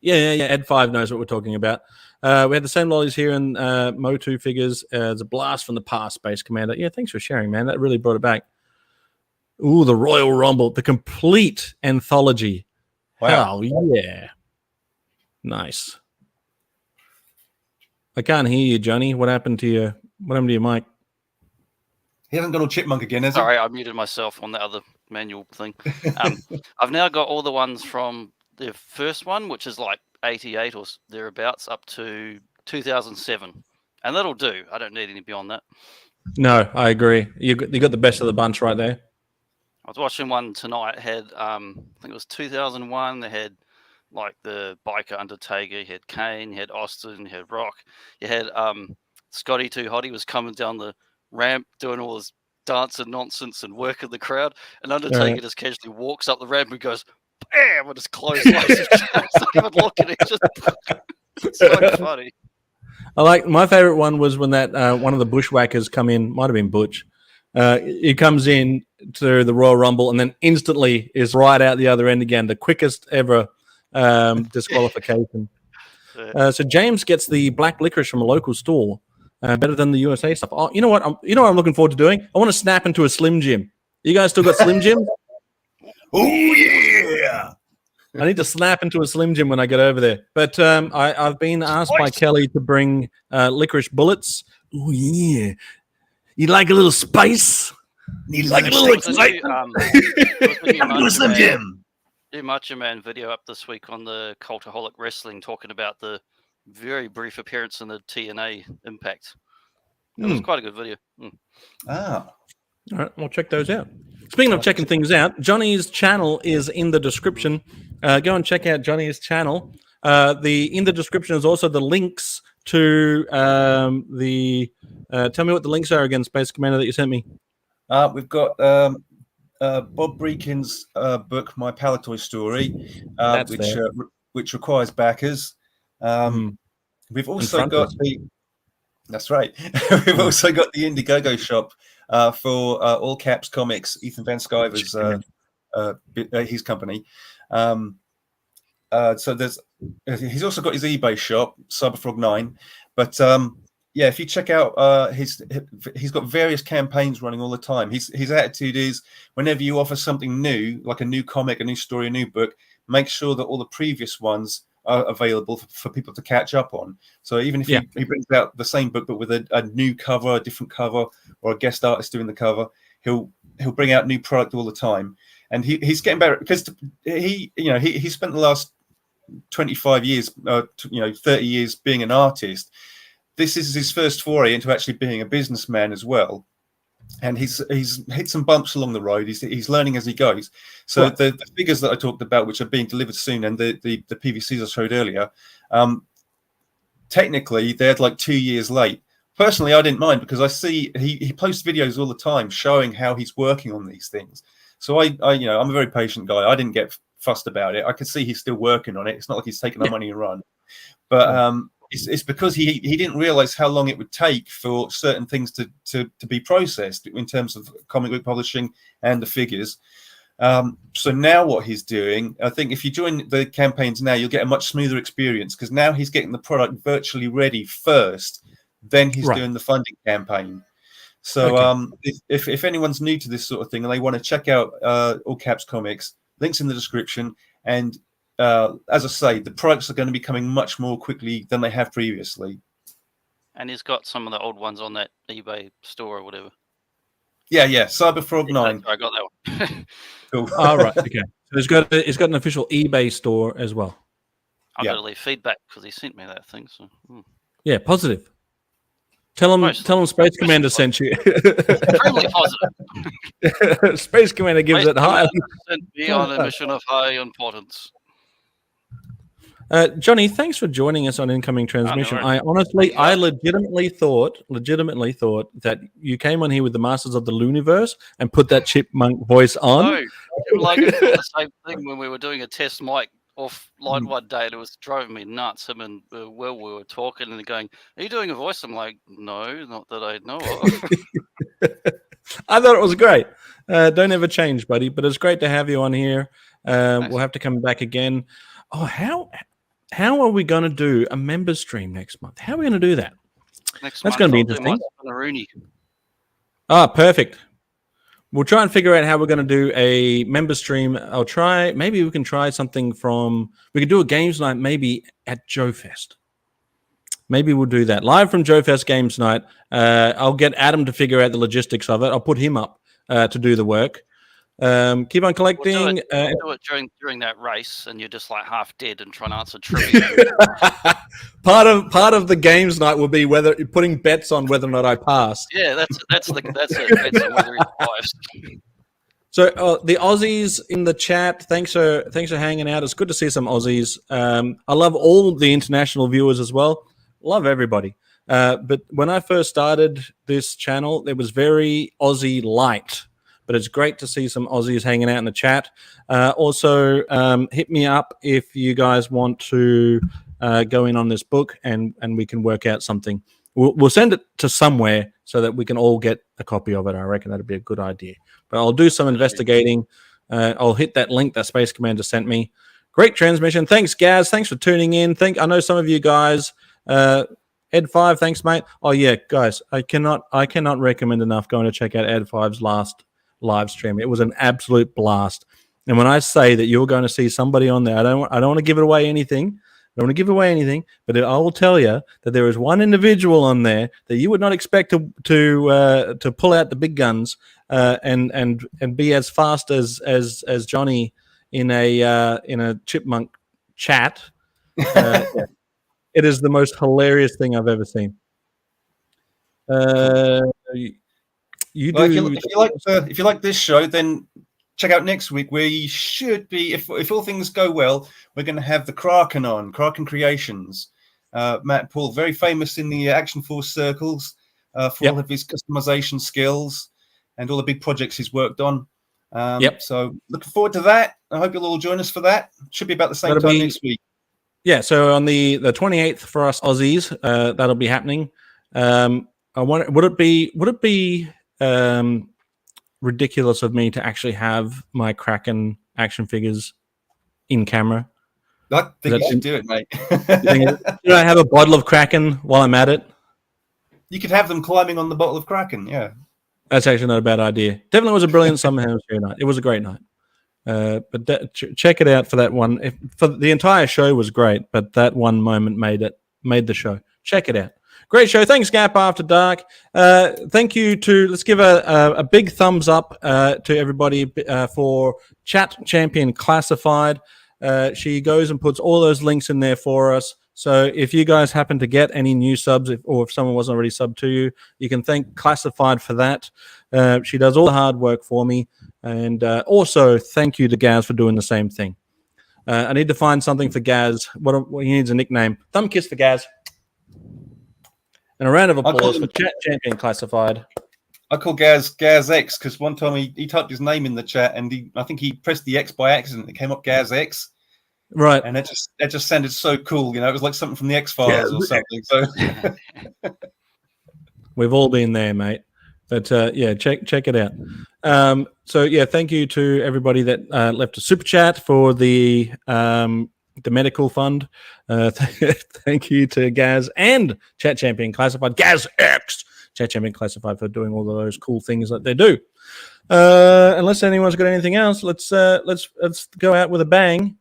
Yeah. EdFive knows what we're talking about. We had the same lollies here in Mo2 figures. It's a blast from the past, Space Commander. Yeah, thanks for sharing, man. That really brought it back. Ooh, the Royal Rumble, the complete anthology. Wow. Hell yeah. Nice. I can't hear you, Jonny. What happened to your mic? He hasn't got all chipmunk again, has he? Sorry, I muted myself on the other manual thing. I've now got all the ones from the first one, which is like 88 or thereabouts, up to 2007. And that'll do. I don't need any beyond that. No, I agree. You got the best of the bunch right there. I was watching one tonight. It had, I think it was 2001. They had like the biker Undertaker. You had Kane. You had Austin. You had Rock. You had Scotty Too Hottie was coming down the ramp doing all this dancing nonsense and working the crowd. And Undertaker just casually walks up the ramp and goes, bam, with his clothes. It's not even looking. It's just it's so funny. I like my favorite one was when that one of the bushwhackers come in. Might have been Butch. He comes in to the Royal Rumble and then instantly is right out the other end again. The quickest ever disqualification. So James gets the black licorice from a local store. Better than the USA stuff. Oh, you know what? I'm looking forward to doing. I want to snap into a Slim Jim. You guys still got Slim Jim? Oh yeah! I need to snap into a Slim Jim when I get over there. But I've been asked by Kelly to bring licorice bullets. Oh yeah! You like a little spice? You like a little excitement? Slim Jim. New Macho Man video up this week on the Cultaholic Wrestling, talking about the very brief appearance in the TNA Impact. It was quite a good video. Ah. All right, we'll check those out. Speaking of checking things out, Johnny's channel is in the description. Go and check out Johnny's channel. In the description is also the links to tell me what the links are again, Space Commander, that you sent me. We've got Bob Brechin's book, My Palatoy Story, which requires backers. We've also got that's right. We've also got the Indiegogo shop for All Caps Comics, Ethan Van Sciver's his company. So he's also got his eBay shop, Cyberfrog 9. But yeah, if you check out he's got various campaigns running all the time. His attitude is whenever you offer something new, like a new comic, a new story, a new book, make sure that all the previous ones are available for people to catch up on. So even if he brings out the same book but with a new cover, a different cover, or a guest artist doing the cover, he'll bring out new product all the time. And he's getting better because he spent the last 25 years, 30 years being an artist. This is his first foray into actually being a businessman as well. And he's hit some bumps along the road. He's learning as he goes. So the figures that I talked about, which are being delivered soon, and the PVCs I showed earlier, technically they're like 2 years late. Personally, I didn't mind because I see he posts videos all the time showing how he's working on these things. So I'm a very patient guy. I didn't get fussed about it. I could see he's still working on it. It's not like he's taking our money and run. But it's because he didn't realize how long it would take for certain things to be processed in terms of comic book publishing and the figures. So now what he's doing, I think if you join the campaigns now, you'll get a much smoother experience because now he's getting the product virtually ready first, then he's doing the funding campaign. So if anyone's new to this sort of thing and they want to check out All Caps Comics, links in the description. And as I say, the products are going to be coming much more quickly than they have previously. And he's got some of the old ones on that eBay store or whatever. Yeah, Cyberfrog 9. I got that one. Cool. All right, okay. So it's got an official eBay store as well. I've got to leave feedback because he sent me that thing. So yeah, positive. Tell him Space Commander sent you. Extremely positive. Space Commander gives it high. Sent me on a mission of high importance. Jonny, thanks for joining us on Incoming Transmission. I legitimately thought that you came on here with the Masters of the Looniverse and put that chipmunk voice on. No, like it was the same thing when we were doing a test mic offline one day, and it was driving me nuts. Him and Will, we were talking and going, "Are you doing a voice?" I'm like, "No, not that I know of." I thought it was great. Don't ever change, buddy. But it's great to have you on here. We'll have to come back again. Oh, how how are we going to do a member stream next month? How are we going to do that? That's going to be interesting. Rooney. Ah, perfect. We'll try and figure out how we're going to do a member stream. Maybe we can try something we could do a games night maybe at Joe Fest. Maybe we'll do that. Live from Joe Fest Games Night. I'll get Adam to figure out the logistics of it. I'll put him up to do the work. Keep on collecting. We'll do it during that race, and you're just like half dead and trying to answer trivia. part of the games night will be putting bets on whether or not I pass. Yeah, that's it. Bets on whether he survives. So the Aussies in the chat, thanks for hanging out. It's good to see some Aussies. I love all the international viewers as well. Love everybody. But when I first started this channel, it was very Aussie light. But it's great to see some Aussies hanging out in the chat. Also, hit me up if you guys want to go in on this book and we can work out something. We'll send it to somewhere so that we can all get a copy of it. I reckon that'd be a good idea. But I'll do some investigating. I'll hit that link that Space Commander sent me. Great transmission. Thanks, Gazz. Thanks for tuning in. I know some of you guys... EdFive, thanks, mate. Oh, yeah, guys, I cannot recommend enough going to check out EdFive's last live stream. It was an absolute blast. And when I say that you're going to see somebody on there, I don't want to give it away anything. I don't want to give away anything, but I will tell you that there is one individual on there that you would not expect to pull out the big guns and be as fast as Jonny in a chipmunk chat. It is the most hilarious thing I've ever seen. If you like this show, then check out next week, where you should be, if all things go well, we're going to have the Kraken on, Kraken Creations. Matt Paul, very famous in the Action Force circles for all of his customization skills and all the big projects he's worked on. So looking forward to that. I hope you'll all join us for that. Should be about the same time next week. Yeah, so on the 28th for us Aussies, that'll be happening. Would it be ridiculous of me to actually have my Kraken action figures in camera? I think you should do it, mate. Should I have a bottle of Kraken while I'm at it? You could have them climbing on the bottle of Kraken, yeah. That's actually not a bad idea. Definitely was a brilliant Summer Hemisphere night. It was a great night. But check it out for that one. For the entire show was great, but that one moment made the show. Check it out. Great show. Thanks, Gap After Dark. Thank you let's give a big thumbs up to everybody for Chat Champion Classified. She goes and puts all those links in there for us. So if you guys happen to get any new subs, or if someone wasn't already subbed to you, you can thank Classified for that. She does all the hard work for me. And also, thank you to Gazz for doing the same thing. I need to find something for Gazz. He needs a nickname. Thumb kiss for Gazz. And a round of applause for Chat Champion Classified. I call Gazz X because one time he typed his name in the chat and I think he pressed the X by accident. It came up Gazz X. Right. And it just sounded so cool. You know, it was like something from the X-Files or something. So we've all been there, mate. But check it out. Thank you to everybody that left a super chat for the medical fund. Thank you to Gazz and Chat Champion Classified, Gazz X, Chat Champion Classified, for doing all of those cool things that they do. Unless anyone's got anything else, let's go out with a bang.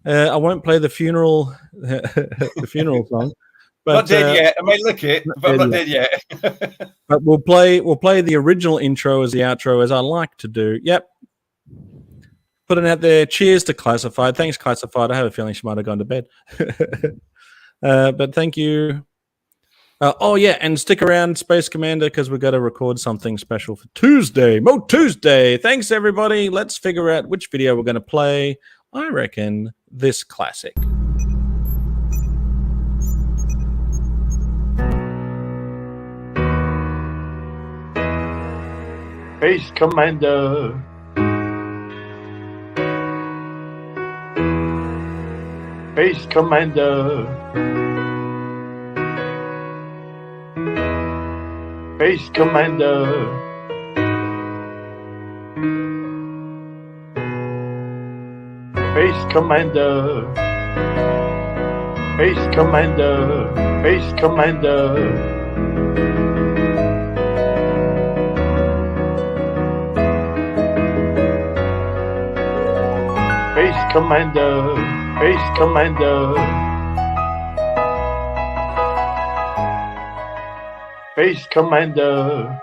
I won't play the funeral song. But, not dead yet. I may look it, but I'm not dead yet. But we'll play the original intro as the outro, as I like to do. Yep. Putting out there. Cheers to Classified. Thanks, Classified. I have a feeling she might have gone to bed. But thank you. And stick around, Space Commander, because we've got to record something special for Tuesday. Mo Tuesday. Thanks, everybody. Let's figure out which video we're going to play. I reckon this classic. Space Commander. Space Commander. Space Commander. Space Commander. Base Commander, Base Commander. Base Commander, Base Commander. Base Commander.